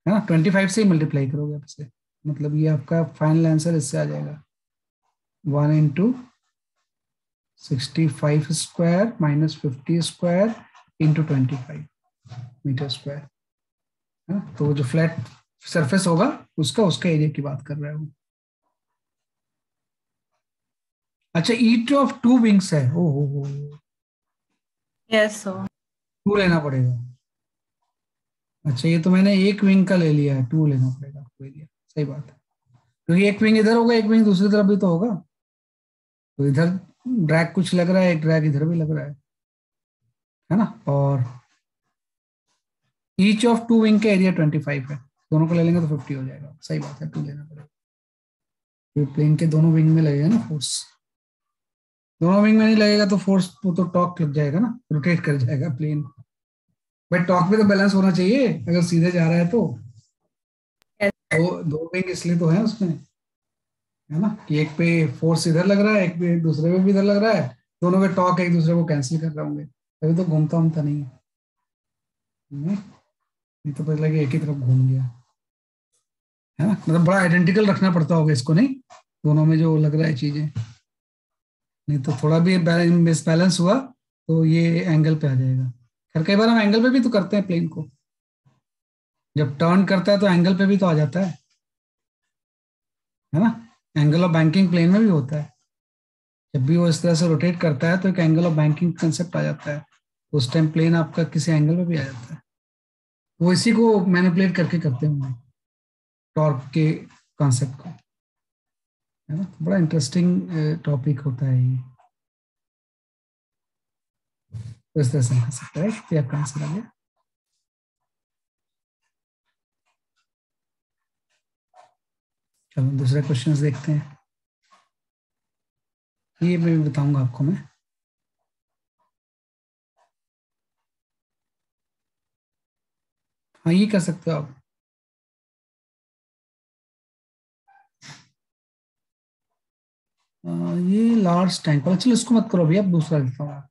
है ना। 25 से ही मल्टीप्लाई करोगे आप इसे, मतलब ये आपका फाइनल आंसर इससे आ जाएगा 1 × 65² - 50² × 25 मीटर स्क्वायर, है ना। तो जो फ्लैट सरफेस होगा उसका उसका एरिया की बात कर रहे हो। अच्छा, ईच ऑफ टू विंग्स है, ओ हो, यस सर। टू लेना पड़ेगा। अच्छा, ये तो मैंने एक विंग का ले लिया है, टू लेना पड़ेगा आपको एरिया, सही बात है, क्योंकि एक विंग इधर होगा एक विंग दूसरी तरफ भी तो होगा, तो इधर ड्रैग कुछ लग रहा है, एक ड्रैग इधर भी लग रहा है ना। और ईच ऑफ टू विंग का एरिया 25 है, दोनों को ले लेंगे तो 50 हो जाएगा, सही बात है, टू लेना पड़ेगा। तो प्लेन के दोनों विंग में लगेगा ना फोर्स, दोनों विंग में नहीं लगेगा तो फोर्स, वो तो टॉक लग जाएगा ना, रोटेट कर जाएगा प्लेन। बट टॉक पे तो बैलेंस होना चाहिए, अगर सीधे जा रहा है तो दो विंग इसलिए तो है उसमें, है ना, कि एक पे फोर्स इधर लग रहा है, एक पे दूसरे पे भी इधर लग रहा है, दोनों के टॉक एक दूसरे को कैंसिल कर रहे होंगे, तभी तो घूमता घूमता नहीं है। नहीं तो पता लगे एक ही तरफ घूम गया, है ना। मतलब बड़ा आइडेंटिकल रखना पड़ता होगा इसको, नहीं दोनों में जो लग रहा है चीजें, नहीं तो थोड़ा भी मिसबैलेंस हुआ तो ये एंगल पे आ जाएगा। खैर कई बार हम एंगल पे भी तो करते हैं प्लेन को, जब टर्न करता है तो एंगल पे भी तो आ जाता है ना। एंगल ऑफ बैंकिंग प्लेन में भी होता है, जब भी वो इस तरह से रोटेट करता है तो एक एंगल ऑफ बैंकिंग कंसेप्ट आ जाता है, उस टाइम प्लेन आपका किसी एंगल पे भी आ जाता है, वो इसी को मैनिपुलेट करके करते होंगे, टॉर्क के कॉन्सेप्ट को, है ना। तो बड़ा इंटरेस्टिंग टॉपिक होता है ये, तो इस तरह से आ सकता है कि आपका आंसर आ गया। चलो दूसरे क्वेश्चंस देखते हैं, ये मैं बताऊंगा आपको मैं। हाँ ये कर सकते हो आप। ये लार्ज टैंक वाला, चलो इसको मत करो भैया, अब दूसरा देता हूँ।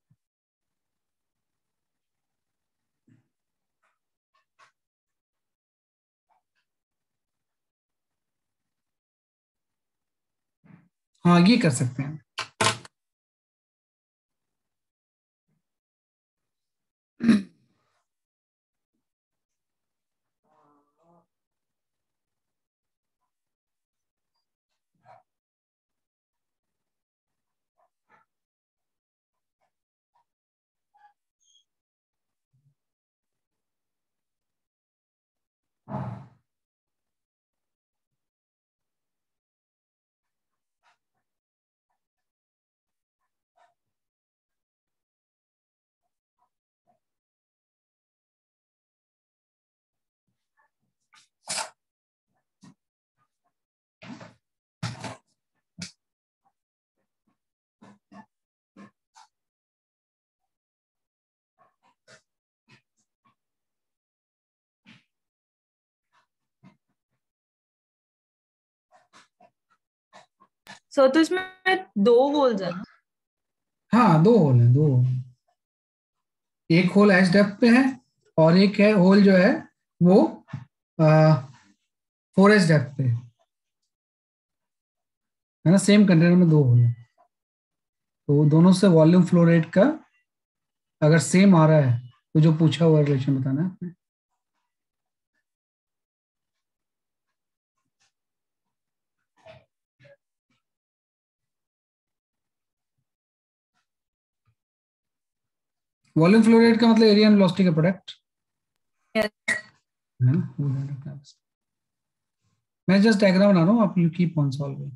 हाँ ये कर सकते हैं। सो तो इसमें दो होल्स है ना? हाँ दो होल है, दो होल, एक होल एच डेप्थ पे है और एक है होल जो है वो 4 एच डेप्थ पे है ना। सेम कंटेनर में दो होल है, तो दोनों से वॉल्यूम फ्लो रेट का अगर सेम आ रहा है तो जो पूछा हुआ रिलेशन बताना है आपने। वॉल्यूम फ्लो रेट का मतलब एरिया एंड वेलोसिटी का प्रोडक्ट, Yes. है ना, वो ध्यान रखना है बस। मैं जस्ट डायग्राम बना रहा हूँ, आप यू कीप ऑन सॉल्विंग।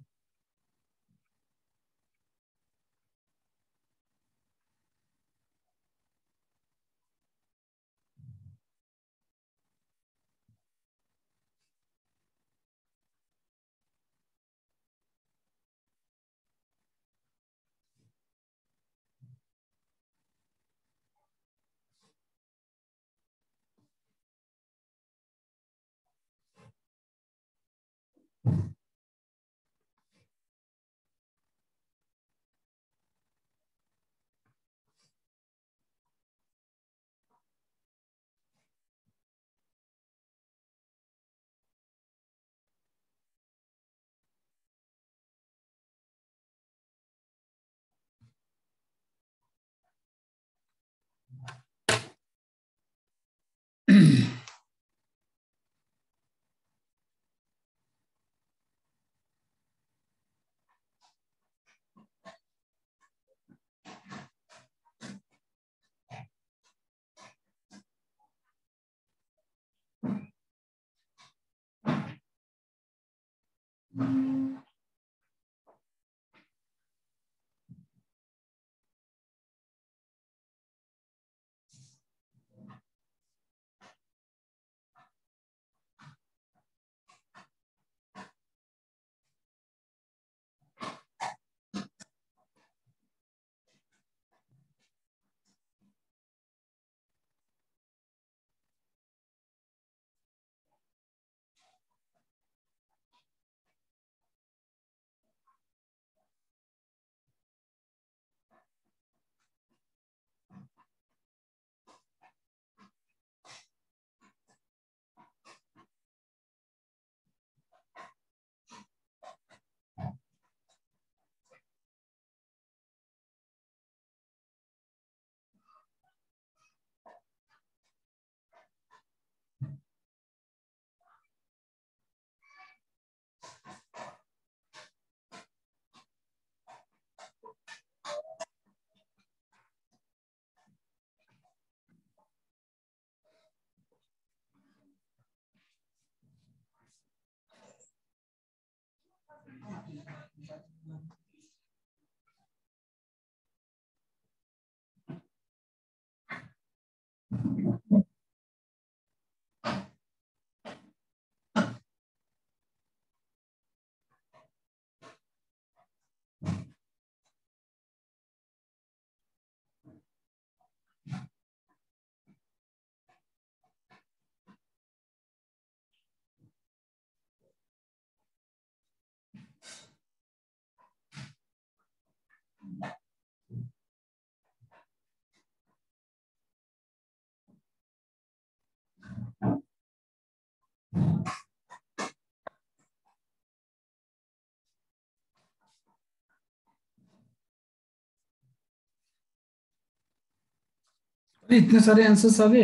अरे इतने सारे आंसर्स आ गए।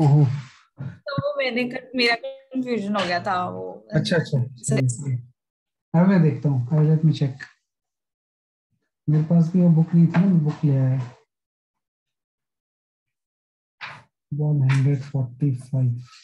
ओहो, तो वो मेरा कंफ्यूजन हो गया था वो। अच्छा अच्छा, चलिए अब मैं देखता हूँ, लेट मी चेक। मेरे पास भी वो बुक नहीं थी ना, बुक ले आया। 145।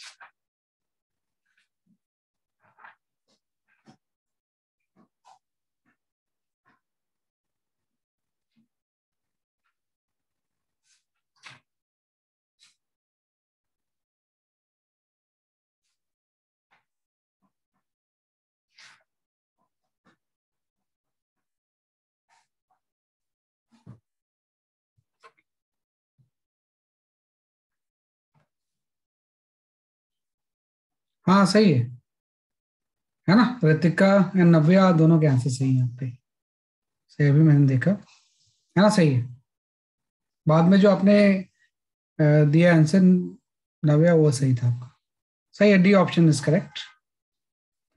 हाँ सही है ना। ऋतिका एंड नव्या दोनों के आंसर सही है यहाँ पे। सही, अभी मैंने देखा, है ना, सही है। बाद में जो आपने दिया आंसर नव्या, वो सही था आपका। सही है, डी ऑप्शन इज करेक्ट,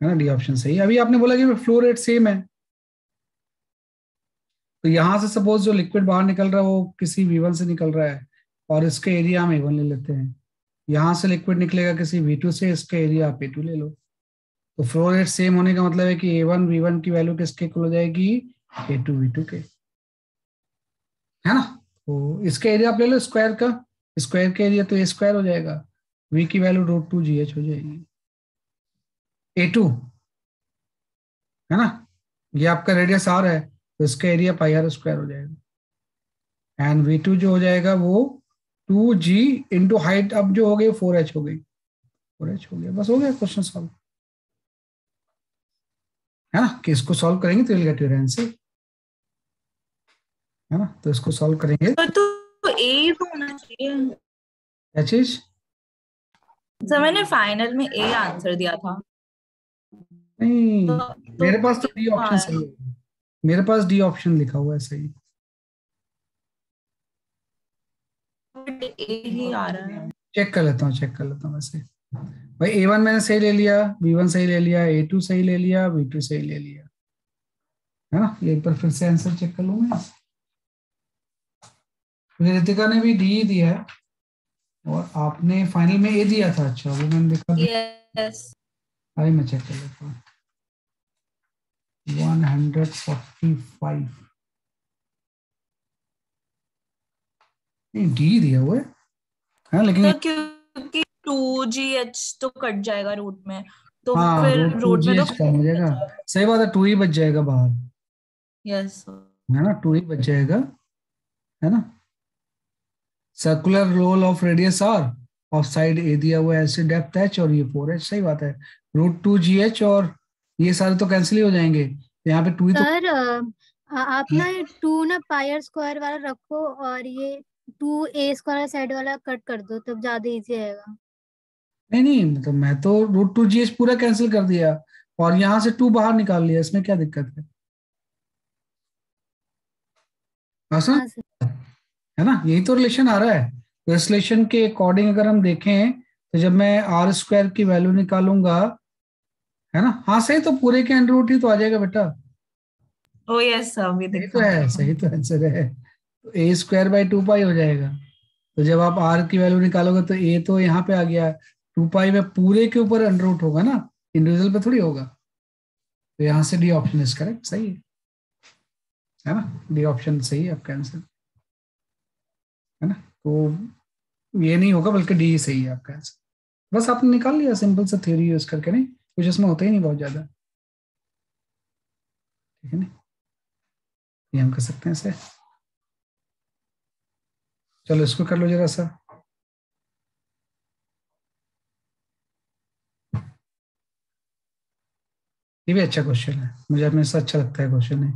है ना, डी ऑप्शन सही है। अभी आपने बोला कि फ्लो रेट सेम है, तो यहाँ से सपोज जो लिक्विड बाहर निकल रहा है वो किसी V1 से निकल रहा है, और इसके एरिया हम A1 ले लेते हैं। यहाँ से लिक्विड निकलेगा किसी V2 से, इसका एरिया आप A2 ले लो। तो फ्लो रेट सेम होने का मतलब है कि A1 V1 की वैल्यू किसके इक्वल हो जाएगी, A2 V2 के, है ना। तो इसका एरिया आप ले लो स्क्वायर का, स्क्वायर का एरिया तो A स्क्वायर हो जाएगा, V की वैल्यू √2GH हो जाएगी, A2, है ना। ये आपका रेडियस R है, तो इसका एरिया πr² हो जाएगा। एंड V2 जो हो जाएगा वो 2G इंटू हाइट, अब जो हो गई 4H हो गई, 4H हो गया, बस हो गया क्वेश्चन सॉल्व, है ना। कि इसको सॉल्व करेंगे तो विल गेट योर आंसर, है ना। तो इसको सॉल्व करेंगे। तो ए होना चाहिए। क्या चीज? सर मैंने फाइनल में ए आंसर दिया था। नहीं, तो मेरे पास तो डी ऑप्शन सही है, मेरे पास डी ऑप्शन लिखा हुआ है सही। ए ही आ रहा है। चेक कर लेता हूँ, चेक कर लेता हूँ वैसे। भाई A1 मैंने सही ले लिया, B1 सही ले लिया, A2 सही ले लिया, V2 सही ले लिया, है ना। ये एक बार फिर से आंसर चेक कर लूँ मैं। मुझे ऋतिका ने भी डी दिया है, और आपने फाइनल में ए दिया था। अच्छा, वो मैंने देखा भी। यस। अरे मैं चेक कर लेता हूँ। 145, नहीं डी दिया हुआ है, हाँ, लेकिन तो क्योंकि 2GH तो कट जाएगा रूट में, तो हाँ, फिर रूट टू रोड जी में तो एच कम हो जाएगा। सही बात है, टू ही बच जाएगा बाहर, यस। है ना, टू ही बच जाएगा, है ना। Circular roll of radius R, of side A दिया हुआ है, ऐसे डेप्थ एच, और ये फोर एच, सही बात है। रूट टू जी एच, और ये सारे तो कैंसिल ही हो जाएंगे, यहाँ पे टू ही तो। सर आप ना ये 2 ना पाई आर स्क्वायर वाला रखो और ये 2 ए स्क्वायर साइड वाला कट कर दो, तब ज्यादा इजी आएगा। नहीं नहीं, तो मैं तो रूट टू जी एच पूरा कैंसिल कर दिया, और यहाँ से टू बाहर निकाल लिया, इसमें क्या दिक्कत है? आसान, हाँ सर। है ना, यही तो रिलेशन आ रहा है। तो इस रिलेशन के अकॉर्डिंग अगर हम देखें, तो जब मैं आर स्क्वायर की वैल्यू निकालूंगा, है ना, हाँ सही, तो पूरे के अंडर रूट ही तो आ जाएगा बेटा। ओ यस सर, अभी सही तो दिखा। है, सही तो आंसर है। तो ए स्क्वायर बाई टू पाई हो जाएगा। तो जब आप आर की वैल्यू निकालोगे, तो ए तो यहाँ पे आ गया, टू पाई में पूरे के ऊपर अंडर रूट होगा ना, इंडिविजुअल पे थोड़ी होगा। तो यहाँ से डी ऑप्शन इज करेक्ट, सही है ना, डी ऑप्शन सही है आपका आंसर, है ना। तो ये नहीं होगा, बल्कि डी सही है आपका आंसर। बस आपने निकाल लिया सिंपल सा थ्योरी यूज करके, नहीं कुछ इसमें होता ही नहीं बहुत ज्यादा, ठीक है ना, ये हम कर सकते हैं इसे। चलो इसको कर लो जरा सा। ये भी अच्छा क्वेश्चन है, मुझे हमेशा अच्छा लगता है क्वेश्चन है।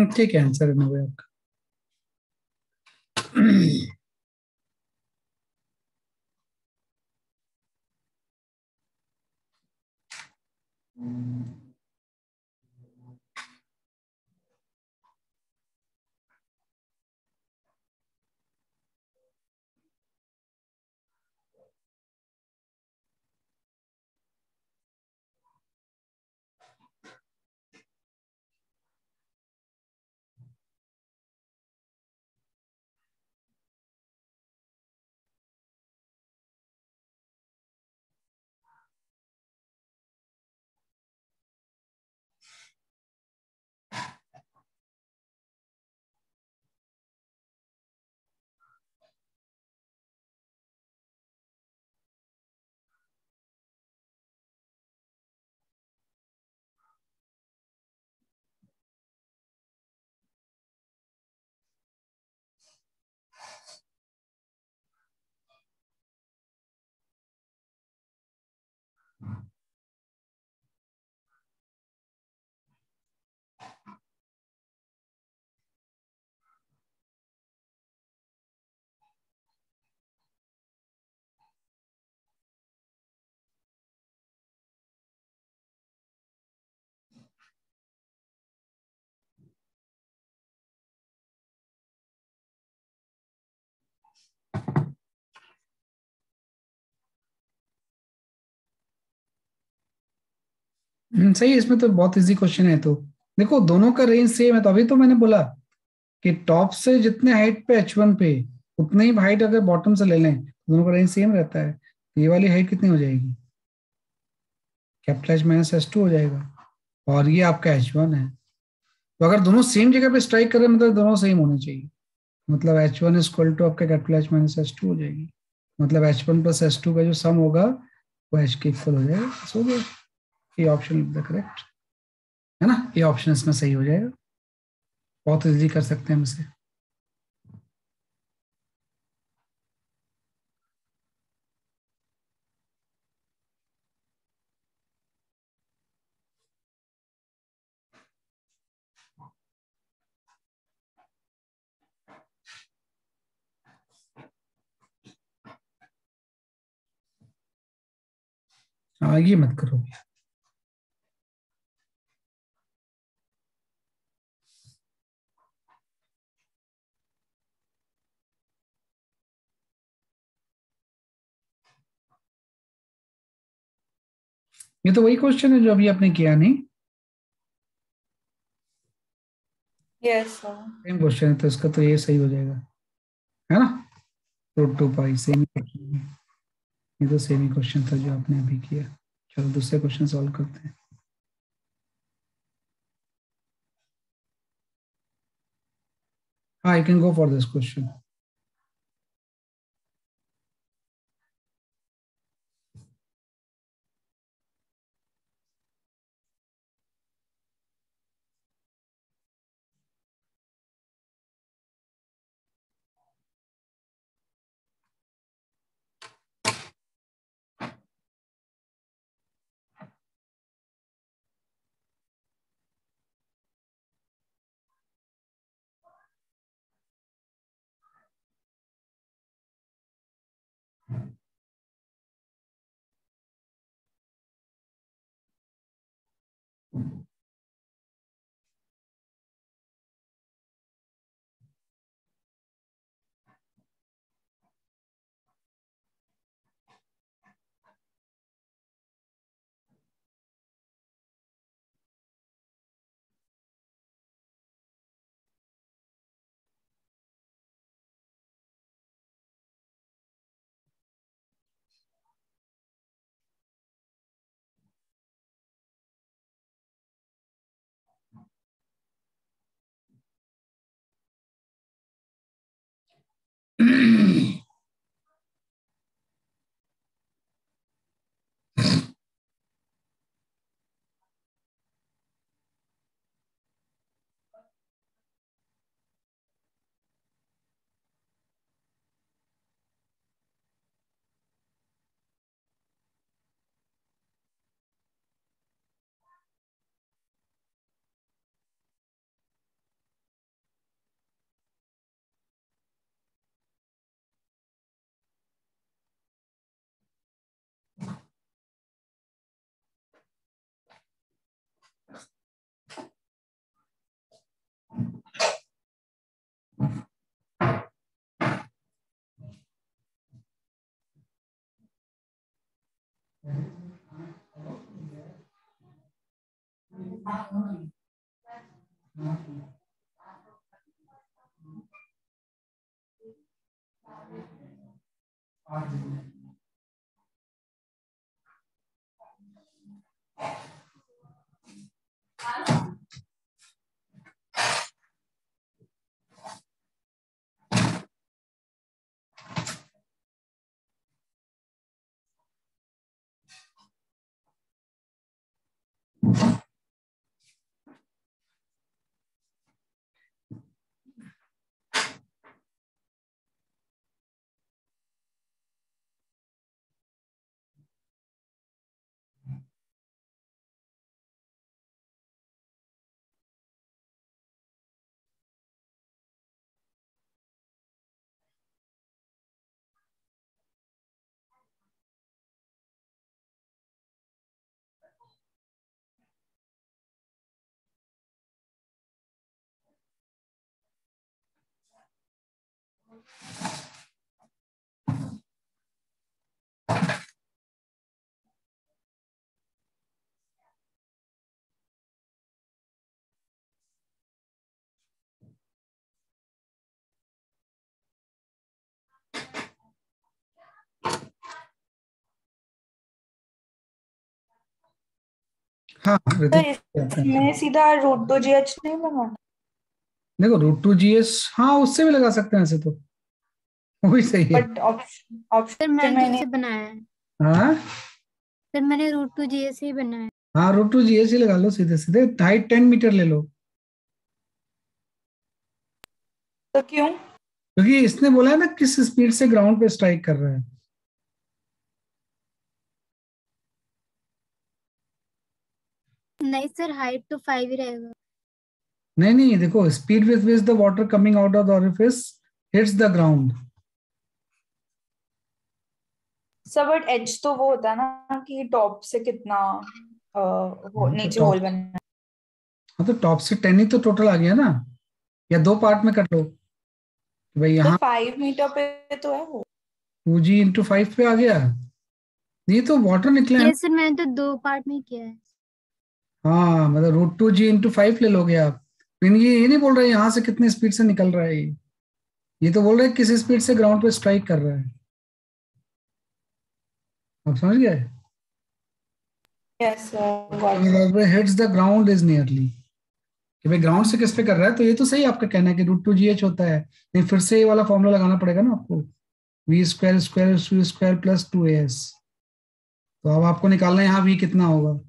ठीक है, आंसर है नब्बे आपका। सही है, इसमें तो बहुत इजी क्वेश्चन है। तो देखो दोनों का रेंज सेम है, तो अभी तो मैंने बोला कि टॉप से जितने हाइट पे एच वन पे, उतने ही हाइट अगर बॉटम से ले लें, तो दोनों का रेंज सेम रहता है। तो ये वाली हाइट कितनी हो जाएगी? Capital H minus h two हो जाएगा, और ये आपका एच वन है। तो अगर दोनों सेम जगह पे स्ट्राइक करें, मतलब दोनों सेम होने चाहिए। मतलब h one is equal to आपका capital H minus h two हो जाएगी। मतलब h one plus h two का जो सम होगा, वो एच के इक्वल हो जाएगा, बस हो गया। ये ऑप्शन द करेक्ट, है ना, ये ऑप्शन इसमें सही हो जाएगा। बहुत इजीली कर सकते हैं हम इसे। हाँ, ये मत करो। ये तो वही क्वेश्चन है जो अभी आपने किया, नहीं? Yes sir. सेम क्वेश्चन है, तो इसका तो ये सही हो जाएगा, है ना? √2π सेम ही क्वेश्चन है। ये तो सेम ही क्वेश्चन था जो आपने अभी किया। चलो दूसरे क्वेश्चन सॉल्व करते हैं। हाँ, I can go for this question. हाँ तो ऋतिक, इसमें सीधा √2GH नहीं लगाना? देखो √2GS, हाँ उससे भी लगा सकते हैं ऐसे तो, वो भी सही है। बट ऑप्शन सर ऑप्शन मैंने में तो नहीं। इसे बनाया है। हाँ सर मैंने √2GS ही बनाया है। हाँ, √2GS ही लगा लो, सीधे सीधे हाइट 10 मीटर ले लो, तो क्यों? क्योंकि इसने बोला है ना किस स्पीड से ग्राउंड पे स्ट्राइक कर रहा है। नहीं सर, हाइट तो 5 ही रहेगा। नहीं नहीं, देखो speed with which the water coming out of the orifice hits the ground. सब बट एज तो वो होता है ना कि टॉप से कितना तो नीचे टॉप, होल बनना है। हाँ तो टॉप से 10 ही तो टोटल आ गया ना, या दो पार्ट में कर लो कि भाई तो यहाँ 5 मीटर पे तो है वो। 2G × 5 पे आ गया। ये तो वाटर निकला है ये ना। सर मैंने तो 2 पार्ट में किया है। हाँ मतलब √2g × 5 ले लोगे आप। लेकिन ये नहीं बोल रहे यहाँ से कितने स्पीड से निकल रहा है ये तो बोल रहे हैं किस स्पीड से ग्राउंड पे स्ट्राइक कर रहा है। आप समझ गए? Yes sir, got it. Hits the ground is nearly, कि भाई ग्राउंड से किस पे कर रहा है, तो ये तो सही आपका कहना है कि √2gh होता है, लेकिन फिर से ये वाला फॉर्मूला लगाना पड़ेगा ना आपको, v² ² तो अब आपको निकालना है यहाँ v कितना होगा,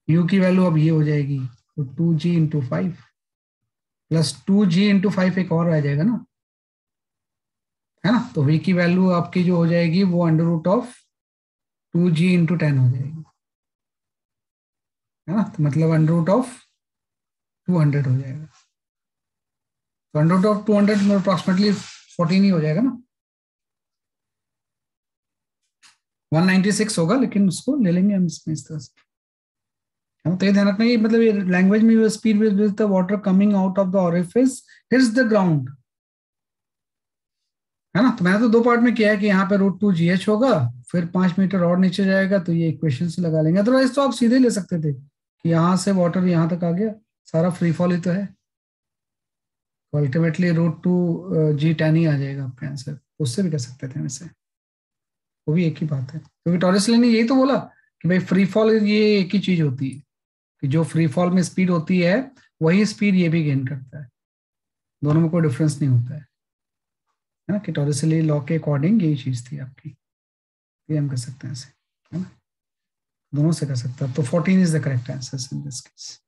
u की वैल्यू अब ये हो जाएगी, तो 2g × 5 प्लस 2g × 5 एक और आ जाएगा ना, है ना, तो v की वैल्यू आपकी जो हो जाएगी वो √2g × 10 हो जाएगी, है ना, तो मतलब √200 हो जाएगा, तो √200 में अप्रॉक्सीमेटली 14 ही हो जाएगा ना, 196 होगा, लेकिन उसको ले लेंगे हम इसमें इस तरह से, है ना। तो ये ध्यान रखना, ये मतलब ये लैंग्वेज में speed with the water coming out of the orifice hits the ground, है ना। तो मैंने तो 2 पार्ट में किया है कि यहाँ पे √2gh होगा, फिर 5 मीटर और नीचे जाएगा, तो ये इक्वेशन से लगा लेंगे, अदरवाइज तो आप सीधे ले सकते थे कि यहाँ से वाटर यहाँ तक आ गया, सारा फ्री फॉल ही तो है, तो अल्टीमेटली √2g10 ही आ जाएगा आपका आंसर, उससे भी कर सकते थे वैसे, वो भी एक ही बात है, क्योंकि टॉरिस ने यही तो बोला कि भाई फ्री फॉल ये एक ही चीज होती है, कि जो फ्री फॉल में स्पीड होती है वही स्पीड ये भी गेन करता है, दोनों में कोई डिफरेंस नहीं होता है ना, कि टॉरिसली लॉ के अकॉर्डिंग यही चीज थी आपकी, ये हम कर सकते हैं ऐसे, है ना, दोनों से कर सकते हैं, तो 14 is the correct answer in this case.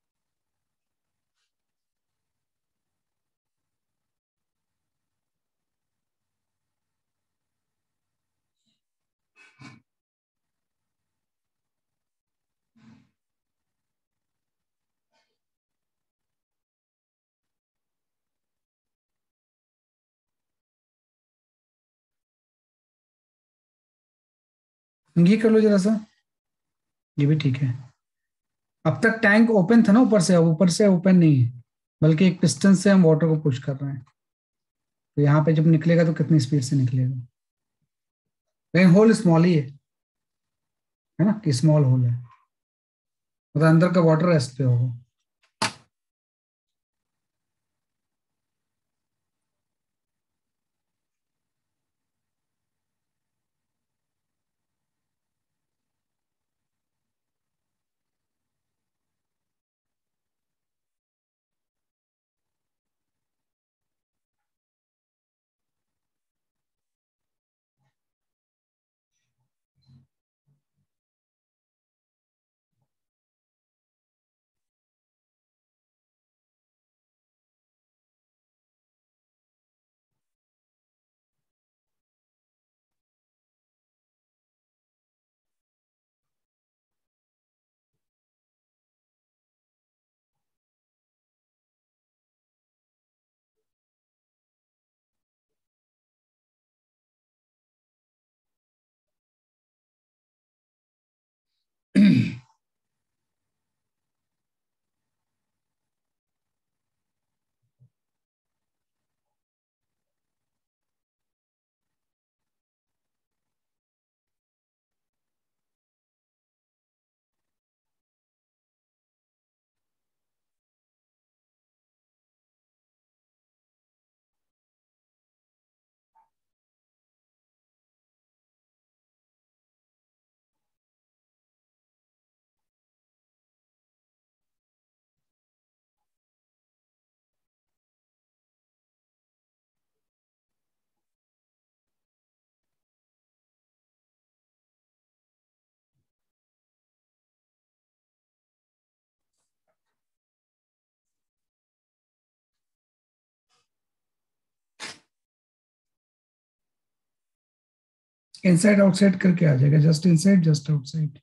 ये कर लो जरा सा, ये भी ठीक है, अब तक टैंक ओपन था ना ऊपर से, अब ऊपर से ओपन नहीं है, बल्कि एक पिस्टन से हम वाटर को पुश कर रहे हैं, तो यहाँ पे जब निकलेगा तो कितनी स्पीड से निकलेगा, लेकिन होल स्मॉल ही है ना, कि स्मॉल होल है, मतलब अंदर का वाटर रेस्ट पे होगा। इनसाइड आउटसाइड करके आ जाएगा, जस्ट इनसाइड जस्ट आउटसाइड।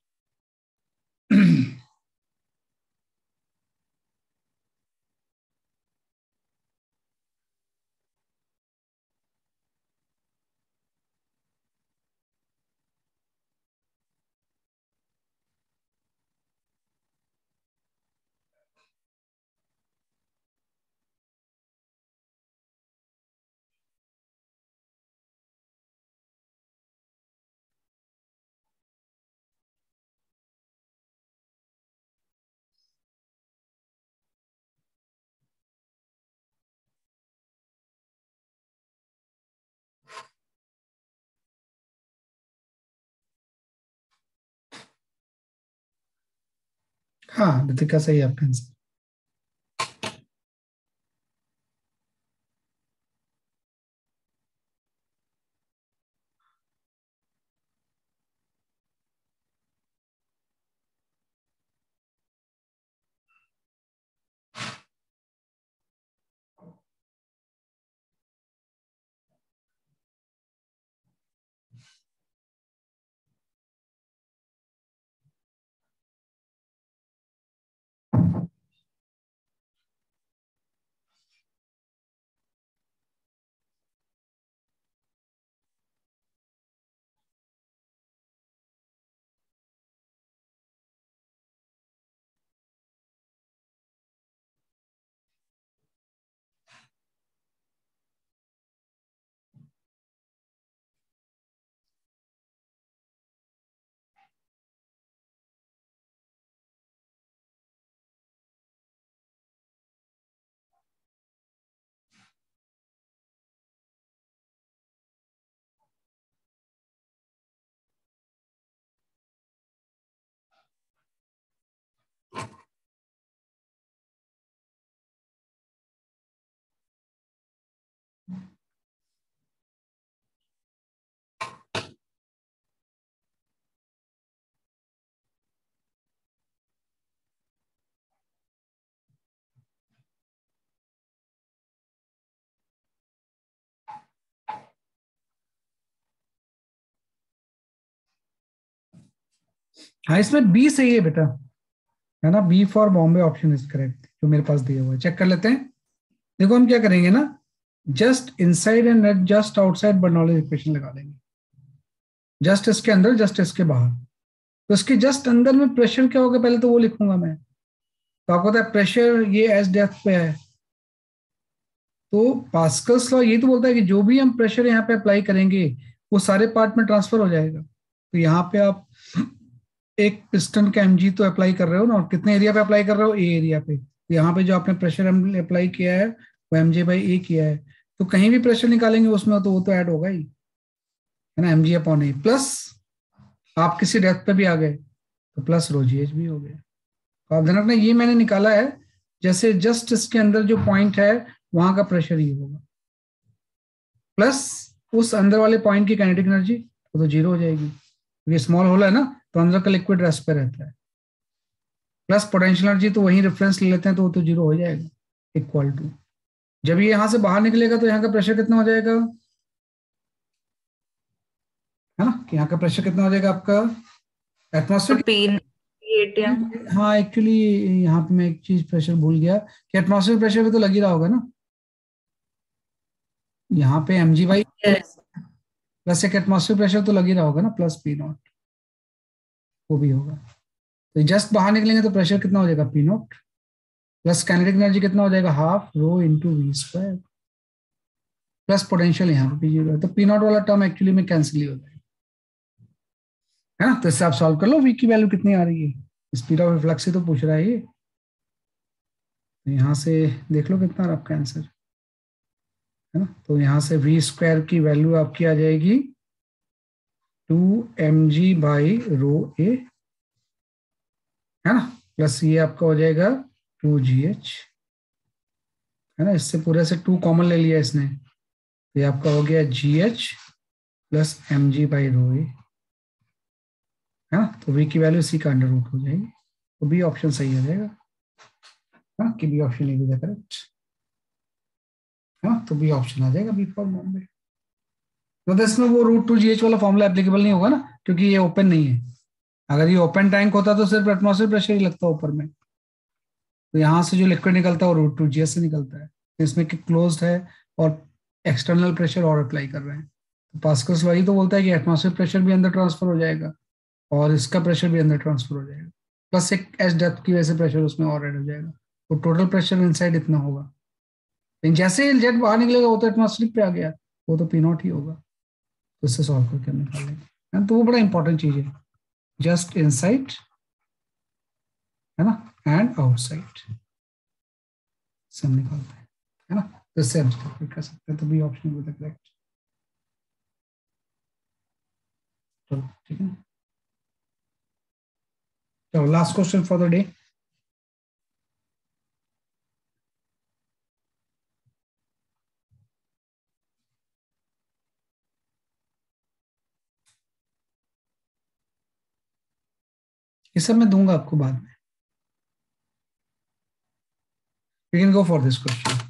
हाँ ऋतिका सही है आपका आंसर। हाँ इसमें बी सही है बेटा, है ना, B for Bombay option is correct जो मेरे पास दिया हुआ है। चेक कर लेते हैं। देखो हम क्या करेंगे ना, just inside and net just outside Bernoulli equation लगा लेंगे। जस्ट इसके अंदर जस्ट इसके बाहर, तो इसके जस्ट अंदर में प्रेशर क्या होगा पहले तो वो लिखूंगा मैं। तो आपको पता है प्रेशर ये एस डेप्थ पे है, तो पास्कल्स लॉ ये तो बोलता है कि जो भी हम प्रेशर यहाँ पे अप्लाई करेंगे वो सारे पार्ट में ट्रांसफर हो जाएगा। तो यहाँ पे आप एक पिस्टन का एमजी तो अप्लाई कर रहे हो ना, और कितने एरिया पे अप्लाई कर रहे हो, ए एरिया पे। तो यहाँ पे जो आपने प्रेशर अप्लाई किया है वो एमजे बाई ए किया है, तो कहीं भी प्रेशर निकालेंगे उसमें तो वो तो ऐड होगा ही, है ना, एमजी अपॉन ए। प्लस आप किसी डेप्थ पे भी आ गए तो प्लस रो जी एच भी हो गया। तो आप ध्यान रखना ये मैंने निकाला है, जैसे जस्ट इसके अंदर जो पॉइंट है वहां का प्रेशर ये होगा, प्लस उस अंदर वाले पॉइंट की काइनेटिक एनर्जी तो जीरो हो जाएगी, क्योंकि स्मॉल होल है ना, तो अंदर का लिक्विड रेस्ट पे रहता है। प्लस पोटेंशियल एनर्जी तो वही रेफरेंस ले लेते हैं तो वो तो जीरो हो जाएगा, इक्वल टू जब ये यहां से बाहर निकलेगा तो यहाँ का प्रेशर कितना हो जाएगा, है ना, कि यहाँ का प्रेशर कितना हो जाएगा आपका तो एटमॉस्फेयर। P ATM. हाँ एक्चुअली यहाँ पे मैं एक चीज प्रेशर भूल गया कि एटमॉस्फेयर प्रेशर भी तो लग ही रहा होगा ना, यहाँ पे एम जी बाई प्लस एक एटमॉस्फेयर प्रेशर तो लग ही रहा होगा ना, प्लस पी नॉट वो भी होगा। तो जस्ट बाहर निकलेंगे तो प्रेशर कितना हो जाएगा P naught, plus kinetic energy कितना हो जाएगा half rho into V square, plus potential यहाँ पे जीरो है, तो पी नॉट वाला टर्म एक्चुअली में कैंसिल ही हो जाएगा, है ना। तो इससे आप सॉल्व कर लो वी की वैल्यू कितनी आ रही है, स्पीड ऑफ रिफ्लेक्स ही तो पूछ रहा है ये। तो यहाँ से देख लो कितना आपका आंसर, है ना। तो यहाँ से वी स्क्वायर की वैल्यू आपकी आ जाएगी 2 mg बाई रो ए, है ना, प्लस ये आपका हो जाएगा 2gh, है ना। इससे पूरे से 2 कॉमन ले लिया इसने, तो ये आपका हो गया gh plus mg by rho A, है ना। तो v की वैल्यू सी का अंडर रूट हो जाएगी, तो बी ऑप्शन सही हो जाएगा, है ना, कि B option is the correct, है ना। तो बी ऑप्शन आ जाएगा बी फॉर बॉम्बे। तो इसमें वो √2gh वाला फॉर्मूला एप्लीकेबल नहीं होगा ना, क्योंकि ये ओपन नहीं है। अगर ये ओपन टैंक होता तो सिर्फ एटमॉस्फेयर प्रेशर ही लगता ऊपर में, तो यहाँ से जो लिक्विड निकलता है वो √2gh से निकलता है, तो इसमें कि क्लोज्ड है और एक्सटर्नल प्रेशर और अप्लाई कर रहे हैं। तो पास्कल्स वही तो बोलता है कि एटमॉस्फेयर प्रेशर भी अंदर ट्रांसफर हो जाएगा और इसका प्रेशर भी अंदर ट्रांसफर हो जाएगा, प्लस एक एस डेप्थ की वजह से प्रेशर उसमें और ऐड हो जाएगा, तो टोटल प्रेशर इनसाइड इतना होगा। लेकिन जैसे ही जेट बाहर निकलेगा वो तो एटमॉस्फेरिक पे आ गया, वो तो पी नॉट ही होगा। तो इससे सॉल्व करके हम निकालेंगे, तो वो बड़ा इंपॉर्टेंट चीज है, जस्ट इनसाइड, है ना, एंड आउटसाइड से हम निकालते हैं, है ना। तो इससे हम कर सकते हैं, तो B option will be the correct. चलो ठीक है, चलो last question for the day. ये सब मैं दूंगा आपको बाद में. We can go for this question.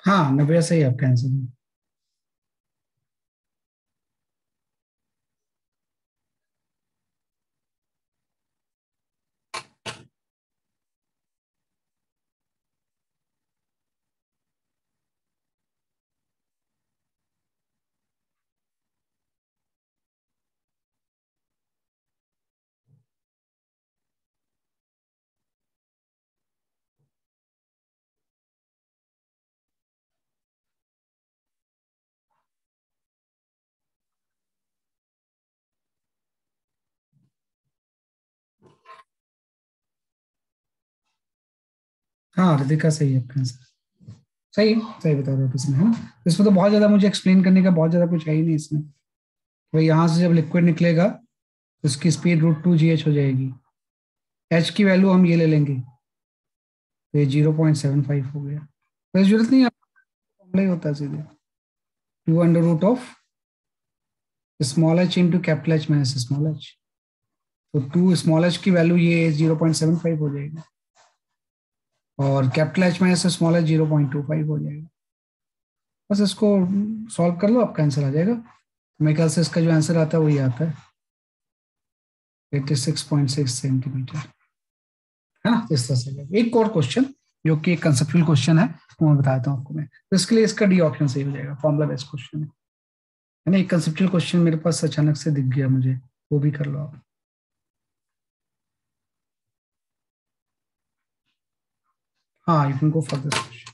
हाँ, नव्या सही आपका आंसर. हाँ, रितिका सही है आपका आंसर. सही सही बता रहे हो आप इसमें, है ना. इसमें तो बहुत ज्यादा मुझे एक्सप्लेन करने का बहुत ज्यादा कुछ है ही नहीं इसमें. भाई यहाँ से जब लिक्विड निकलेगा तो उसकी स्पीड √2 GH हो जाएगी. एच की वैल्यू हम ये ले लेंगे, तो ये 0.75 हो गया. तो जरूरत नहीं है, फॉर्मूला ही होता है सीधे. 2 √of small H into capital H minus small H. तो 2 स्मॉल एच की वैल्यू ये 0.75 हो जाएगी, और capital H minus small H 0.25 हो जाएगा. बस इसको सॉल्व कर लो, आपका आंसर आ जाएगा. मेरे ख्याल से इसका जो आंसर आता है वही आता है, 86.6 सेंटीमीटर, है ना. इस तरह से एक और क्वेश्चन जो कि एक कंसेप्चुअल क्वेश्चन है, वो मैं बताता हूँ आपको मैं. तो इसके लिए इसका डी ऑप्शन सही हो जाएगा, फॉर्मुला बेस्ड क्वेश्चन है ना. एक कंसेप्चुअल क्वेश्चन मेरे पास अचानक से दिख गया मुझे, वो भी कर लो आप. हाँ, you can go for this question.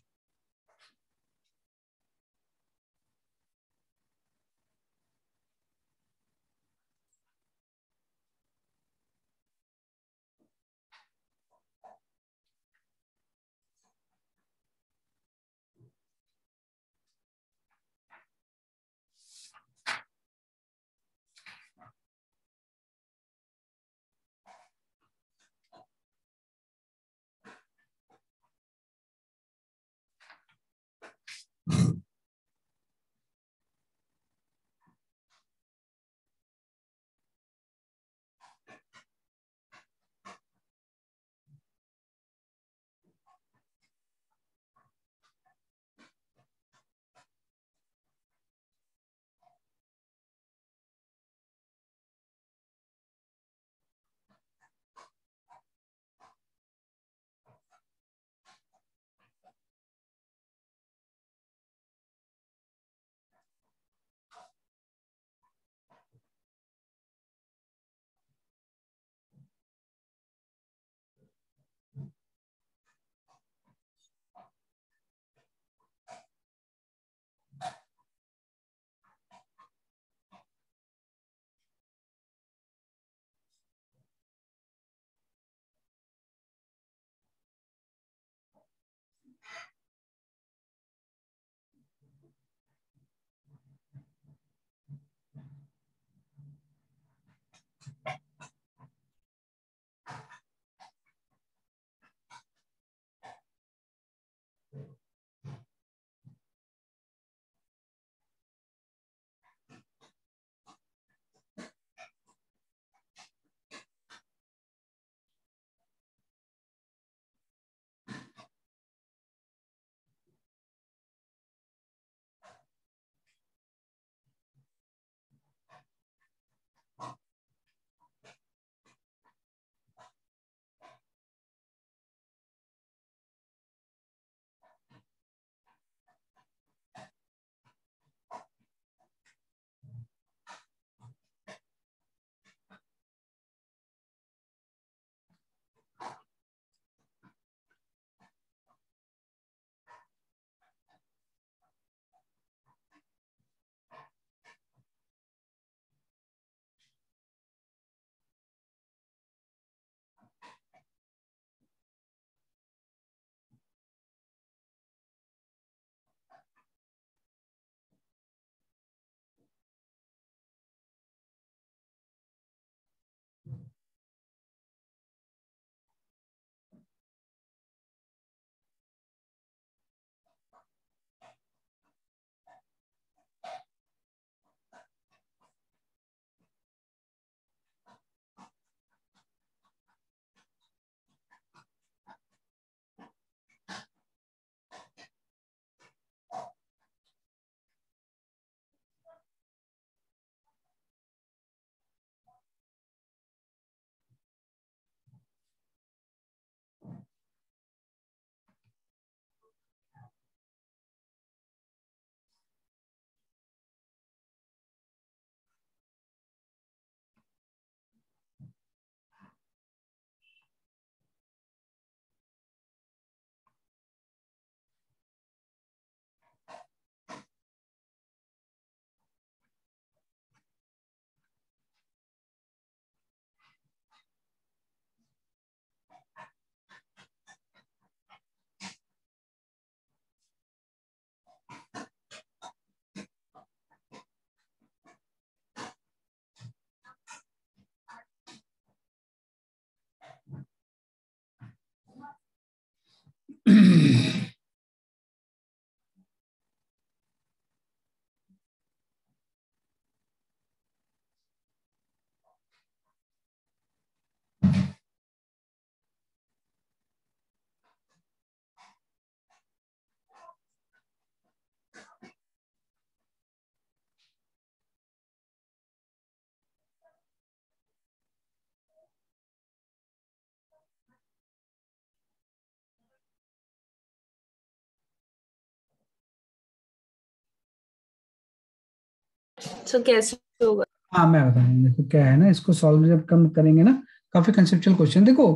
तो कैसे होगा? हाँ मैं बताऊंगा। देखो क्या है ना, इसको सॉल्व जब कम करेंगे ना, काफी कंसेप्चुअल क्वेश्चन। देखो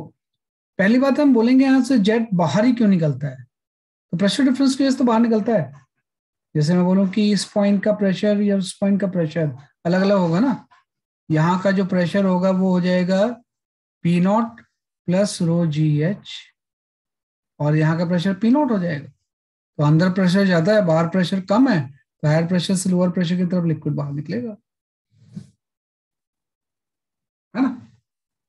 पहली बात हम बोलेंगे यहाँ से जेट बाहर ही क्यों निकलता है, तो प्रेशर डिफरेंस की वजह से तो बाहर निकलता है। जैसे मैं बोलूँ कि इस पॉइंट का प्रेशर या उस पॉइंट का प्रेशर अलग अलग होगा ना, यहाँ का जो प्रेशर होगा वो हो जाएगा पी नॉट प्लस रो जी एच, और यहाँ का प्रेशर पी नॉट हो जाएगा। तो अंदर प्रेशर ज्यादा है, बाहर प्रेशर कम है, तो हायर प्रेशर से लोअर प्रेशर की तरफ लिक्विड बाहर निकलेगा, है ना।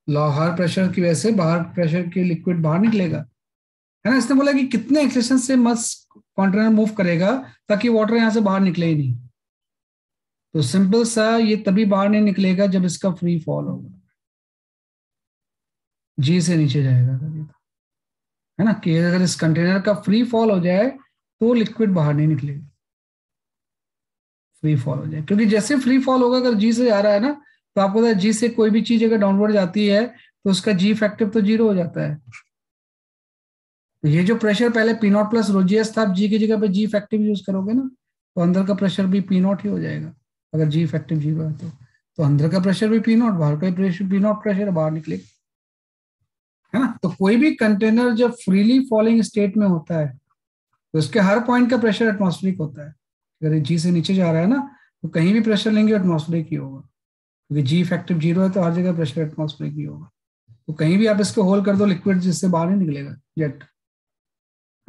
लोअर प्रेशर की वजह से बाहर प्रेशर की लिक्विड बाहर निकलेगा, है ना। इसने बोला कि कितने एक्सेलेरेशन से मस्त कंटेनर मूव करेगा ताकि वाटर यहाँ से बाहर निकले ही नहीं। तो सिंपल सा, ये तभी बाहर नहीं निकलेगा जब इसका फ्री फॉल होगा, जी से नीचे जाएगा तभी, है ना। कि अगर इस कंटेनर का फ्री फॉल हो जाए तो लिक्विड बाहर नहीं निकलेगा, फ्री फॉल हो जाए। क्योंकि जैसे फ्री फॉल होगा, अगर जी से जा रहा है ना, तो आपको पता है जी से कोई भी चीज अगर डाउनवर्ड जाती है तो उसका जी इफेक्टिव तो 0 हो जाता है। तो ये जो प्रेशर पहले पी नॉट प्लस रोजीएस था, आप जी की जगह पे जी इफेक्टिव यूज करोगे ना, तो अंदर का प्रेशर भी पी नॉट ही हो जाएगा। अगर जी इफेक्टिव 0 है तो अंदर का प्रेशर भी पी नॉट, बाहर का प्रेशर पी नॉट प्रेशर बाहर निकलेगा, है ना। तो कोई भी कंटेनर जब फ्रीली फॉलिंग स्टेट में होता है तो उसके हर पॉइंट का प्रेशर एटमॉस्फेरिक होता है। अगर जी से नीचे जा रहा है ना, तो कहीं भी प्रेशर लेंगे एटमॉस्फेरिक ही होगा, क्योंकि जी इफेक्टिव 0 है तो हर जगह प्रेशर एटमॉस्फेरिक ही होगा। तो कहीं भी आप इसको होल कर दो लिक्विड, जिससे बाहर नहीं निकलेगा जेट,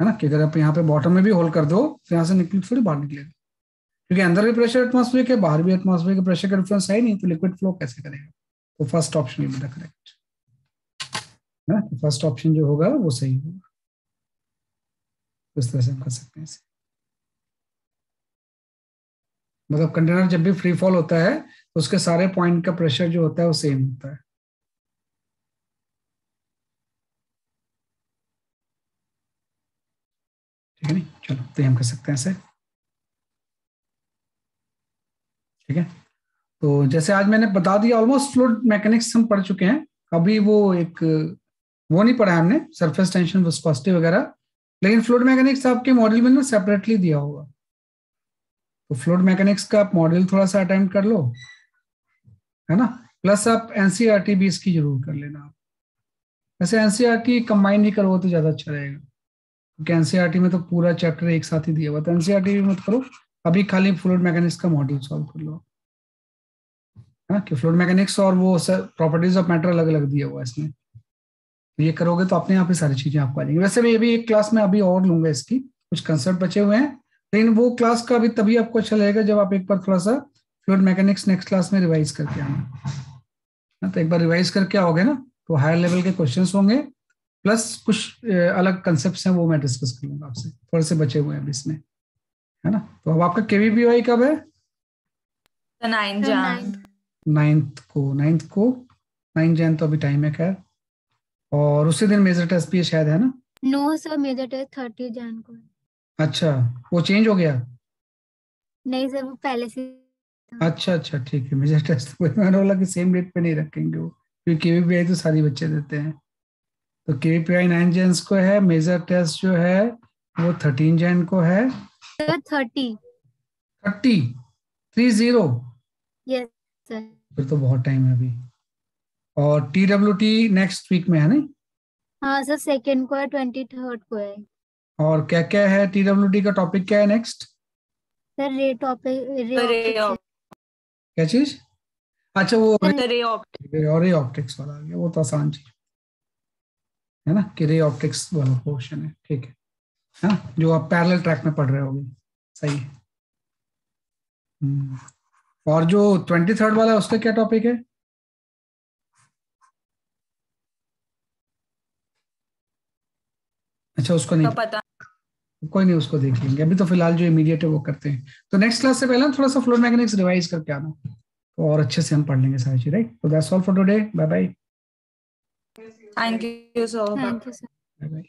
है ना। कि अगर आप यहाँ पे बॉटम में भी होल कर दो तो यहाँ से लिक्विड थोड़ी बाहर निकलेगा, क्योंकि अंदर भी प्रेशर एटमॉस्फेरिक है, बाहर भी एटमॉस्फेरिक, प्रेशर का डिफरेंस है ही नहीं, तो लिक्विड फ्लो कैसे करेगा। तो first option will be the correct, है ना। फर्स्ट ऑप्शन जो होगा वो सही होगा। इस तरह से हम कर सकते हैं इसे। मतलब कंटेनर जब भी फ्री फॉल होता है तो उसके सारे पॉइंट का प्रेशर जो होता है वो सेम होता है। ठीक है, नहीं चलो तो ये हम कर सकते हैं ऐसे। ठीक है, तो जैसे आज मैंने बता दिया, ऑलमोस्ट फ्लूइड मैकेनिक्स हम पढ़ चुके हैं। अभी वो एक वो नहीं पढ़ा हमने, सरफेस टेंशन विस्कोसिटी वगैरह, लेकिन फ्लूइड मैकेनिक्स आपके मॉड्यूल में ना सेपरेटली दिया होगा। तो फ्लूइड मैकेनिक्स का आप मॉड्यूल थोड़ा सा अटेम्प्ट कर लो, है ना। प्लस आप एनसीईआरटी भी इसकी जरूर कर लेना। वैसे एनसीईआरटी कंबाइन ही करो तो ज्यादा अच्छा रहेगा, क्योंकि एनसीईआरटी में तो पूरा चैप्टर एक साथ ही दिया हुआ, तो एनसीईआरटी भी मत करो, अभी खाली फ्लूइड मैकेनिक्स का मॉड्यूल सॉल्व कर लो, है ना। कि फ्लूइड मैकेनिक्स और वो प्रॉपर्टीज ऑफ मैटर अलग अलग दिया हुआ है इसमें। ये करोगे तो अपने आप ही सारी चीजें आपको आ जाएंगी। वैसे भी अभी एक क्लास में अभी और लूंगा, इसकी कुछ कंसेप्ट बचे हुए हैं, लेकिन वो क्लास का अभी तभी आपको अच्छा लगेगा जब आप एक बार थोड़ा सा फ्लूइड मैकेनिक्स नेक्स्ट क्लास में रिवाइज करके आना। तो एक बार रिवाइज करके आओगे ना, तो हायर लेवल के क्वेश्चंस होंगे, प्लस कुछ अलग कंसेप्ट हैं वो मैं डिस्कस करूंगा आपसे, थोड़े से बचे हुए हैं अभी इसमें, है ना। तो अब आपका केवीपीवाई कब है? 9 जैन। 9 जैन तो अभी टाइम है खैर, और उसी दिन मेजर टेस्ट भी है शायद, है ना। नो सर, मेजर टेस्ट 30 जन को है। अच्छा, वो चेंज हो गया? नहीं सर, वो पहले से अच्छा अच्छा ठीक है, मेजर टेस्ट मैंने बोला कि सेम डेट पे नहीं रखेंगे वो, क्योंकि केवीपीआई तो सारी बच्चे देते हैं। तो केवीपीआई 9 जैन को है, मेजर टेस्ट जो है वो 13 जैन को है। सर 30। 30 yes sir. फिर तो बहुत टाइम है अभी। और टीडब्ल्यूटी नेक्स्ट वीक में है नहीं? हाँ सर, सेकंड को है, 23rd को है। और क्या क्या है टीडब्ल्यूटी का टॉपिक, क्या है नेक्स्ट? सर रे टॉपिक क्या चीज? अच्छा वो रे ऑप्टिक्स। रे ऑप्टिक्स वाला आ गया, वो तो आसान चीज है ना, कि रे ऑप्टिक्स वाला पोर्शन है। ठीक है, हाँ जो आप पैरेलल ट्रैक में पढ़ रहे होगे, सही है। और जो 23rd वाला है उसका क्या टॉपिक है? अच्छा उसको नहीं पता, कोई नहीं, उसको देख लेंगे, अभी तो फिलहाल जो इमीडिएट है वो करते हैं। तो नेक्स्ट क्लास से पहले थोड़ा सा फ्लूइड मैकेनिक्स रिवाइज करके आना, तो और अच्छे से हम पढ़ लेंगे सारी चीज, राइट। तो that's all for today, bye bye. Thank you sir. Thank you sir. Bye bye.